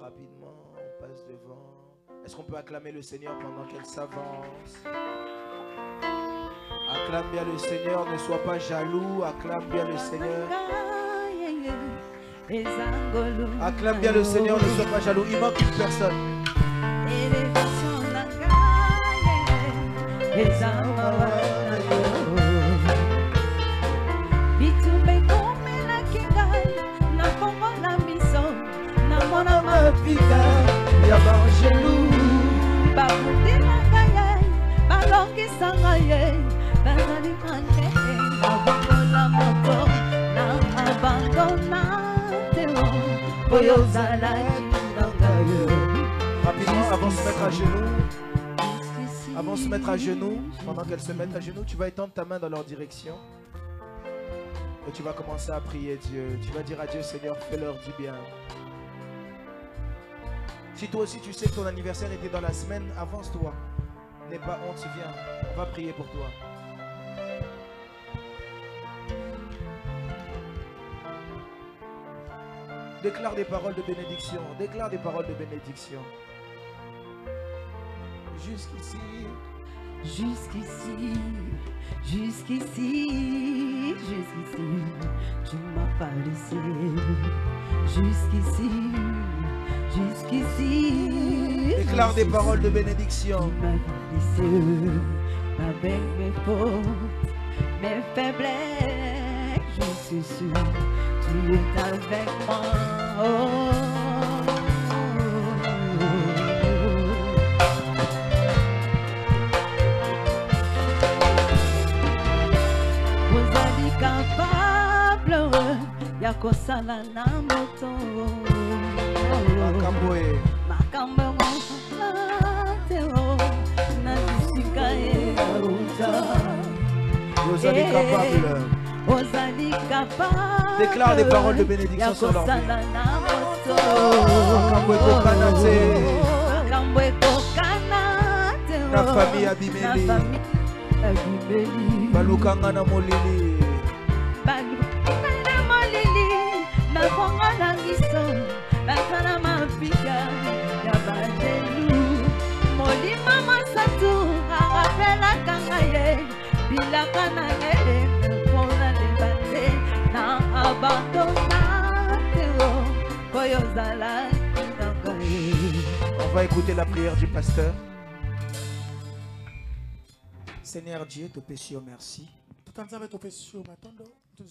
[SPEAKER 2] Rapidement, on passe devant. Est-ce qu'on peut acclamer le Seigneur pendant qu'elle s'avance? Acclame bien le Seigneur, ne sois pas jaloux. Acclame bien le Seigneur. Acclame bien le Seigneur, ne sois pas jaloux. Il manque une personne. Rapidement, avant de se mettre à genoux, avant de se mettre à genoux, pendant qu'elles se mettent à genoux, tu vas étendre ta main dans leur direction et tu vas commencer à prier Dieu. Tu vas dire à Dieu, Seigneur, fais-leur du bien. Si toi aussi tu sais que ton anniversaire était dans la semaine, avance-toi. N'aie pas honte, viens. On va prier pour toi. Déclare des paroles de bénédiction. Déclare des paroles de bénédiction. Jusqu'ici.
[SPEAKER 3] Jusqu'ici, jusqu'ici, jusqu'ici, tu m'as pas laissé. Jusqu'ici, jusqu'ici.
[SPEAKER 2] Déclare des paroles de bénédiction.
[SPEAKER 3] Tu m'as pas laissé. Avec mes fautes, mes faiblesses, je suis sûr, tu es avec moi. Oh. Yakosala na moto makambo moteo na bisika euta.
[SPEAKER 2] Vous êtes capable. Déclare des paroles de bénédiction sur leur vie. La famille abimeli. Balukanga na molili. On va écouter la prière du pasteur. Seigneur Dieu, te péchons merci.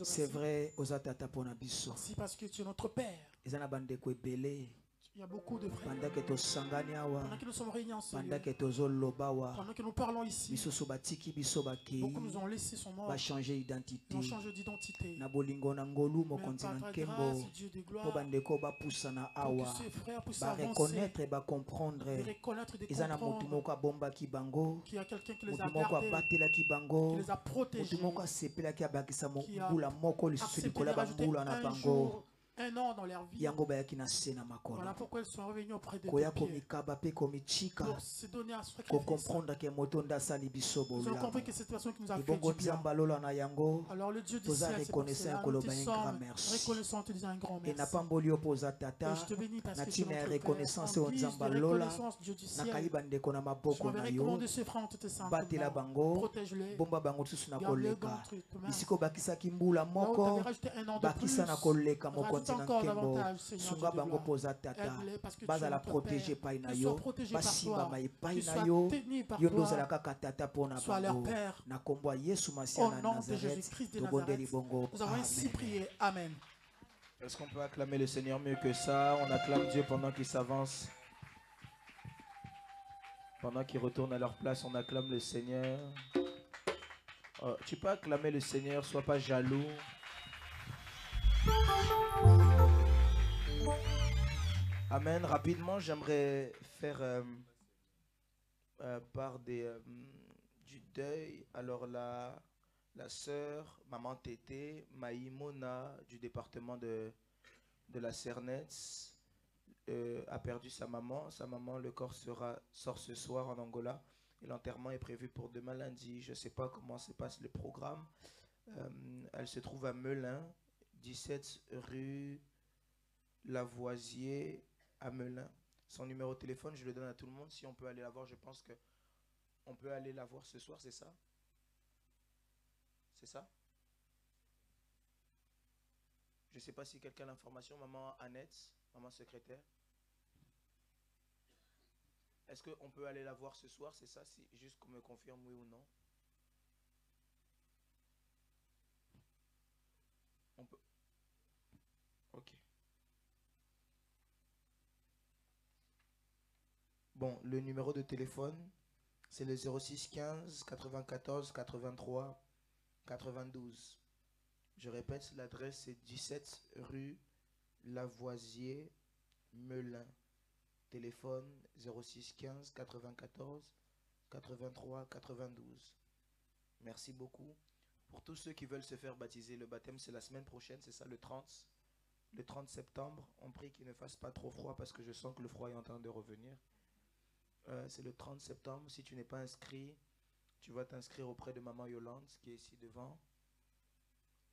[SPEAKER 2] C'est vrai, aux atata pour nabiso.
[SPEAKER 5] Merci parce que tu es notre Père.
[SPEAKER 2] Il
[SPEAKER 5] Il y a beaucoup de frères.
[SPEAKER 2] Pendant que
[SPEAKER 5] nous sommes réunis ensemble.
[SPEAKER 2] Pendant
[SPEAKER 5] que nous parlons ici. Beaucoup nous ont laissé son mort.
[SPEAKER 2] Changer d'identité.
[SPEAKER 5] Ils ont changé d'identité.
[SPEAKER 2] Mais
[SPEAKER 5] par ta grâce, Dieu de gloire, pour que ces frères puissent
[SPEAKER 2] reconnaître et comprendre
[SPEAKER 5] qu'il y a quelqu'un qui les a gardés, qui les a protégés, qui a accepté de rajouter un jour un an dans leur vie. Voilà pourquoi ils sont revenus auprès de Dieu pour se donner un sacrifice. Ils ont compris que cette personne qui nous a fait du bien. Alors le Dieu du ciel, c'est pour cela nous te sommes reconnaissants, te disons un grand merci. Et je te bénis parce que tu es notre Père. En guise de reconnaissance, Dieu du ciel, je m'avais recommandé ce frère en te saint. Protège-le. Garde-le dans tes mains. Là où tu avais rajouté un an de plus, rajoute encore davantage, Seigneur Dieu de gloire. Aide-les parce que tu es notre Père. Qu'ils soient protégés par toi. Qu'ils soient tenus par toi. Sois leur Père. Au nom de Jésus-Christ de Nazareth, nous avons ainsi prié. Amen.
[SPEAKER 4] Est-ce qu'on peut acclamer le Seigneur mieux que ça? On acclame Dieu pendant qu'il s'avance. Pendant qu'ils retournent à leur place, on acclame le Seigneur. Tu peux acclamer le Seigneur, sois pas jaloux. Amen. Rapidement, j'aimerais faire part du deuil. Alors la sœur, maman Tété, Maïmona du département de la Cernetz, a perdu sa maman. Sa maman, le corps sort ce soir en Angola. Et l'enterrement est prévu pour demain lundi. Je ne sais pas comment se passe le programme. Elle se trouve à Melun, 17 rue Lavoisier à Melun. Son numéro de téléphone, je le donne à tout le monde. Si on peut aller la voir, je pense qu'on peut aller la voir ce soir, c'est ça? C'est ça? Je ne sais pas si quelqu'un a l'information. Maman Annette, maman secrétaire. Est-ce qu'on peut aller la voir ce soir, c'est ça? Si, juste qu'on me confirme oui ou non. On peut. Ok. Bon, le numéro de téléphone, c'est le 06 15 94 83 92. Je répète, l'adresse est 17 rue Lavoisier, Melun. Téléphone 06 15 94 83 92. Merci beaucoup. Pour tous ceux qui veulent se faire baptiser, le baptême c'est la semaine prochaine, c'est ça, le 30 septembre. On prie qu'il ne fasse pas trop froid parce que je sens que le froid est en train de revenir. C'est le 30 septembre. Si tu n'es pas inscrit, tu vas t'inscrire auprès de maman Yolande qui est ici devant.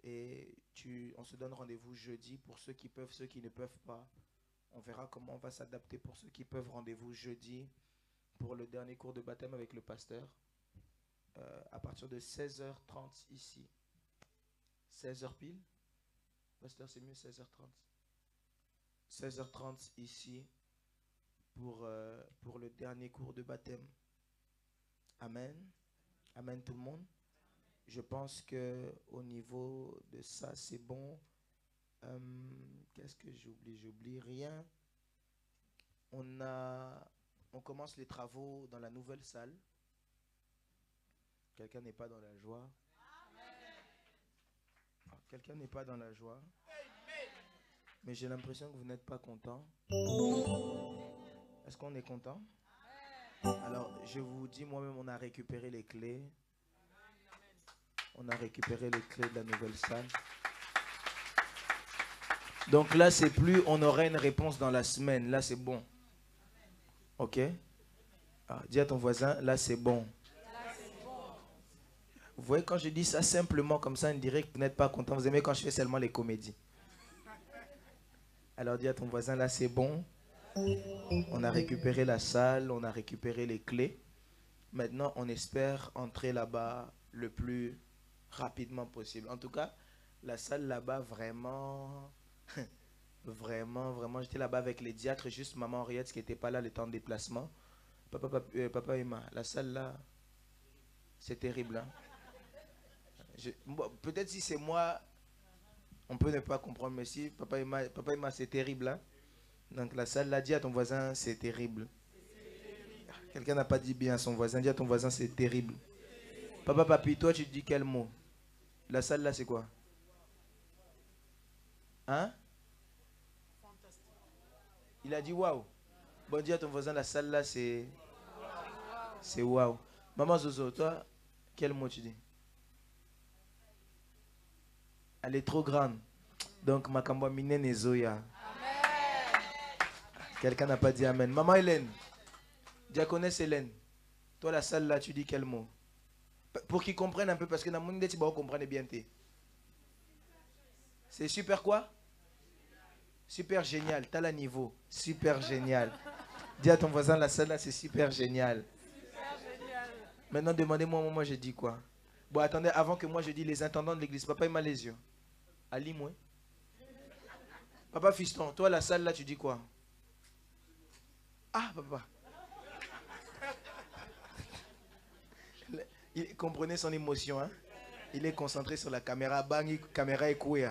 [SPEAKER 4] Et on se donne rendez-vous jeudi pour ceux qui peuvent, ceux qui ne peuvent pas. On verra comment on va s'adapter. Pour ceux qui peuvent, rendez-vous jeudi pour le dernier cours de baptême avec le pasteur. À partir de 16h30 ici. 16h pile? Pasteur, c'est mieux 16h30. 16h30 ici pour le dernier cours de baptême. Amen. Amen tout le monde. Je pense qu'au niveau de ça, c'est bon. Qu'est-ce que j'oublie? J'oublie rien. On commence les travaux dans la nouvelle salle. Quelqu'un n'est pas dans la joie. Quelqu'un n'est pas dans la joie. Mais j'ai l'impression que vous n'êtes pas content. Est-ce qu'on est content? Alors, je vous dis, moi-même, on a récupéré les clés. On a récupéré les clés de la nouvelle salle. Donc là, c'est plus on aurait une réponse dans la semaine. Là, c'est bon. Ok? Dis à ton voisin, là, c'est bon. Vous voyez, quand je dis ça simplement comme ça, on dirait que vous n'êtes pas content. Vous aimez quand je fais seulement les comédies. Alors dis à ton voisin, là, c'est bon. On a récupéré la salle, on a récupéré les clés. Maintenant, on espère entrer là-bas le plus rapidement possible. En tout cas, la salle là-bas, vraiment... Vraiment, j'étais là-bas avec les diacres, juste maman Henriette qui n'était pas là le temps de déplacement. Papa Emma, la salle là, c'est terrible. Hein? Peut-être si c'est moi, on peut ne pas comprendre, mais si Papa Emma c'est terrible. Hein? Donc la salle là, dis à ton voisin, c'est terrible. Quelqu'un n'a pas dit bien à son voisin, dis à ton voisin, c'est terrible. Papa Papi, toi tu dis quel mot? La salle là, c'est quoi? Hein? Il a dit waouh. Bon, dis à ton voisin, la salle là, c'est waouh. Maman Zozo, toi, quel mot tu dis? Elle est trop grande. Donc, Makamba Mine Nezoya. Quelqu'un n'a pas dit Amen. Maman Hélène, diaconesse Hélène, toi la salle là, tu dis quel mot? Pour qu'ils comprennent un peu, parce que dans mon idée, tu vas comprendre bien. C'est super quoi? Super génial. T'as le niveau. Super génial. Dis à ton voisin, la salle là, c'est super génial. Maintenant, demandez-moi, moi, je dis quoi? Bon, attendez, avant que moi je dis les intendants de l'église, papa, il m'a les yeux. Ali, moi. Papa, fiston, toi, la salle là, tu dis quoi? Ah, papa. Il comprenait son émotion, hein? Il est concentré sur la caméra, bang, caméra écouée.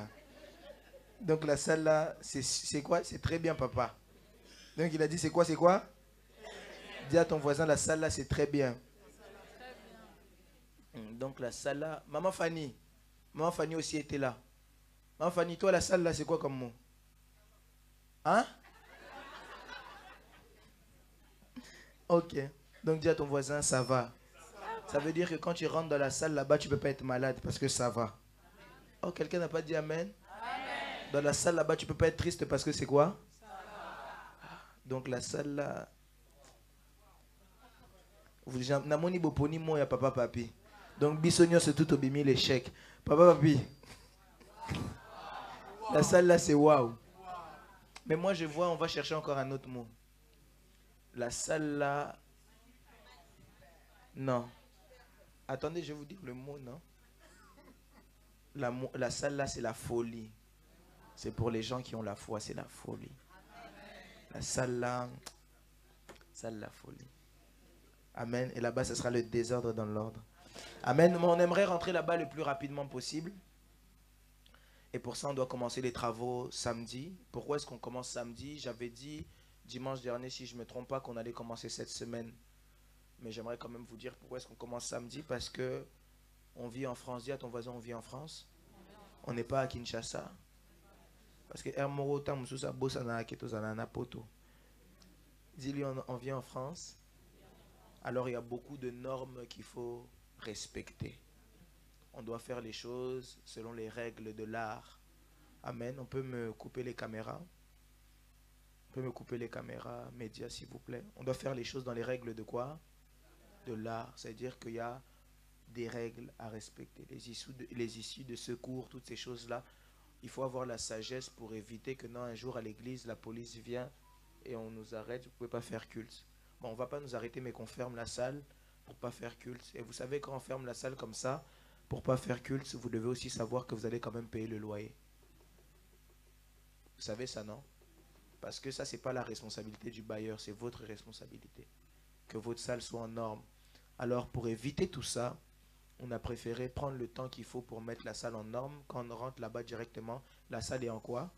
[SPEAKER 4] Donc la salle là, c'est quoi? C'est très bien, papa. Donc il a dit, c'est quoi, c'est quoi? Dis à ton voisin, la salle là, c'est très bien. Donc la salle là, maman Fanny aussi était là. Maman Fanny, toi la salle là, c'est quoi comme mot? Hein? Ok. Donc dis à ton voisin, ça va. Ça veut dire que quand tu rentres dans la salle là-bas, tu ne peux pas être malade parce que ça va. Oh, quelqu'un n'a pas dit Amen? Amen. Dans la salle là-bas, tu ne peux pas être triste parce que c'est quoi? Ça va. Donc la salle là... Vous n'avez pas poni moi papa papi. Donc bisogno c'est tout au bimi l'échec. Papa papi. La salle là c'est waouh. Mais moi je vois, on va chercher encore un autre mot. La salle là... Non. Attendez, je vais vous dire le mot, non? La salle là, c'est la folie. C'est pour les gens qui ont la foi, c'est la folie. La salle là, la folie. Amen. Et là-bas, ce sera le désordre dans l'ordre. Amen. Mais on aimerait rentrer là-bas le plus rapidement possible. Et pour ça, on doit commencer les travaux samedi. Pourquoi est-ce qu'on commence samedi? J'avais dit dimanche dernier, si je ne me trompe pas, qu'on allait commencer cette semaine. Mais j'aimerais quand même vous dire pourquoi est-ce qu'on commence samedi. Parce que on vit en France. Dis à ton voisin, on vit en France. On n'est pas à Kinshasa. Parce que dis-lui, on vit en France. Alors il y a beaucoup de normes qu'il faut respecter. On doit faire les choses selon les règles de l'art. Amen. On peut me couper les caméras. On peut me couper les caméras, médias s'il vous plaît. On doit faire les choses dans les règles de quoi? De l'art. C'est-à-dire qu'il y a des règles à respecter. Les issues de secours, toutes ces choses-là. Il faut avoir la sagesse pour éviter que non, un jour à l'église, la police vient et on nous arrête. Vous ne pouvez pas faire culte. Bon, on ne va pas nous arrêter, mais qu'on ferme la salle pour ne pas faire culte. Et vous savez, quand on ferme la salle comme ça, pour ne pas faire culte, vous devez aussi savoir que vous allez quand même payer le loyer. Vous savez ça, non? Parce que ça, ce n'est pas la responsabilité du bailleur, c'est votre responsabilité. Que votre salle soit en norme. Alors, pour éviter tout ça, on a préféré prendre le temps qu'il faut pour mettre la salle en norme. Quand on rentre là-bas directement, la salle est en quoi?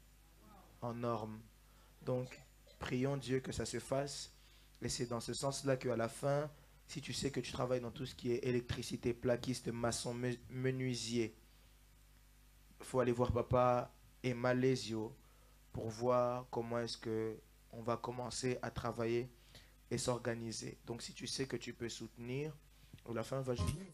[SPEAKER 4] En norme. Donc, prions Dieu que ça se fasse. Et c'est dans ce sens-là qu'à la fin, si tu sais que tu travailles dans tout ce qui est électricité, plaquiste, maçon, menuisier, il faut aller voir papa et Malésio pour voir comment est-ce qu'on va commencer à travailler et s'organiser. Donc si tu sais que tu peux soutenir, à la fin, va jouer.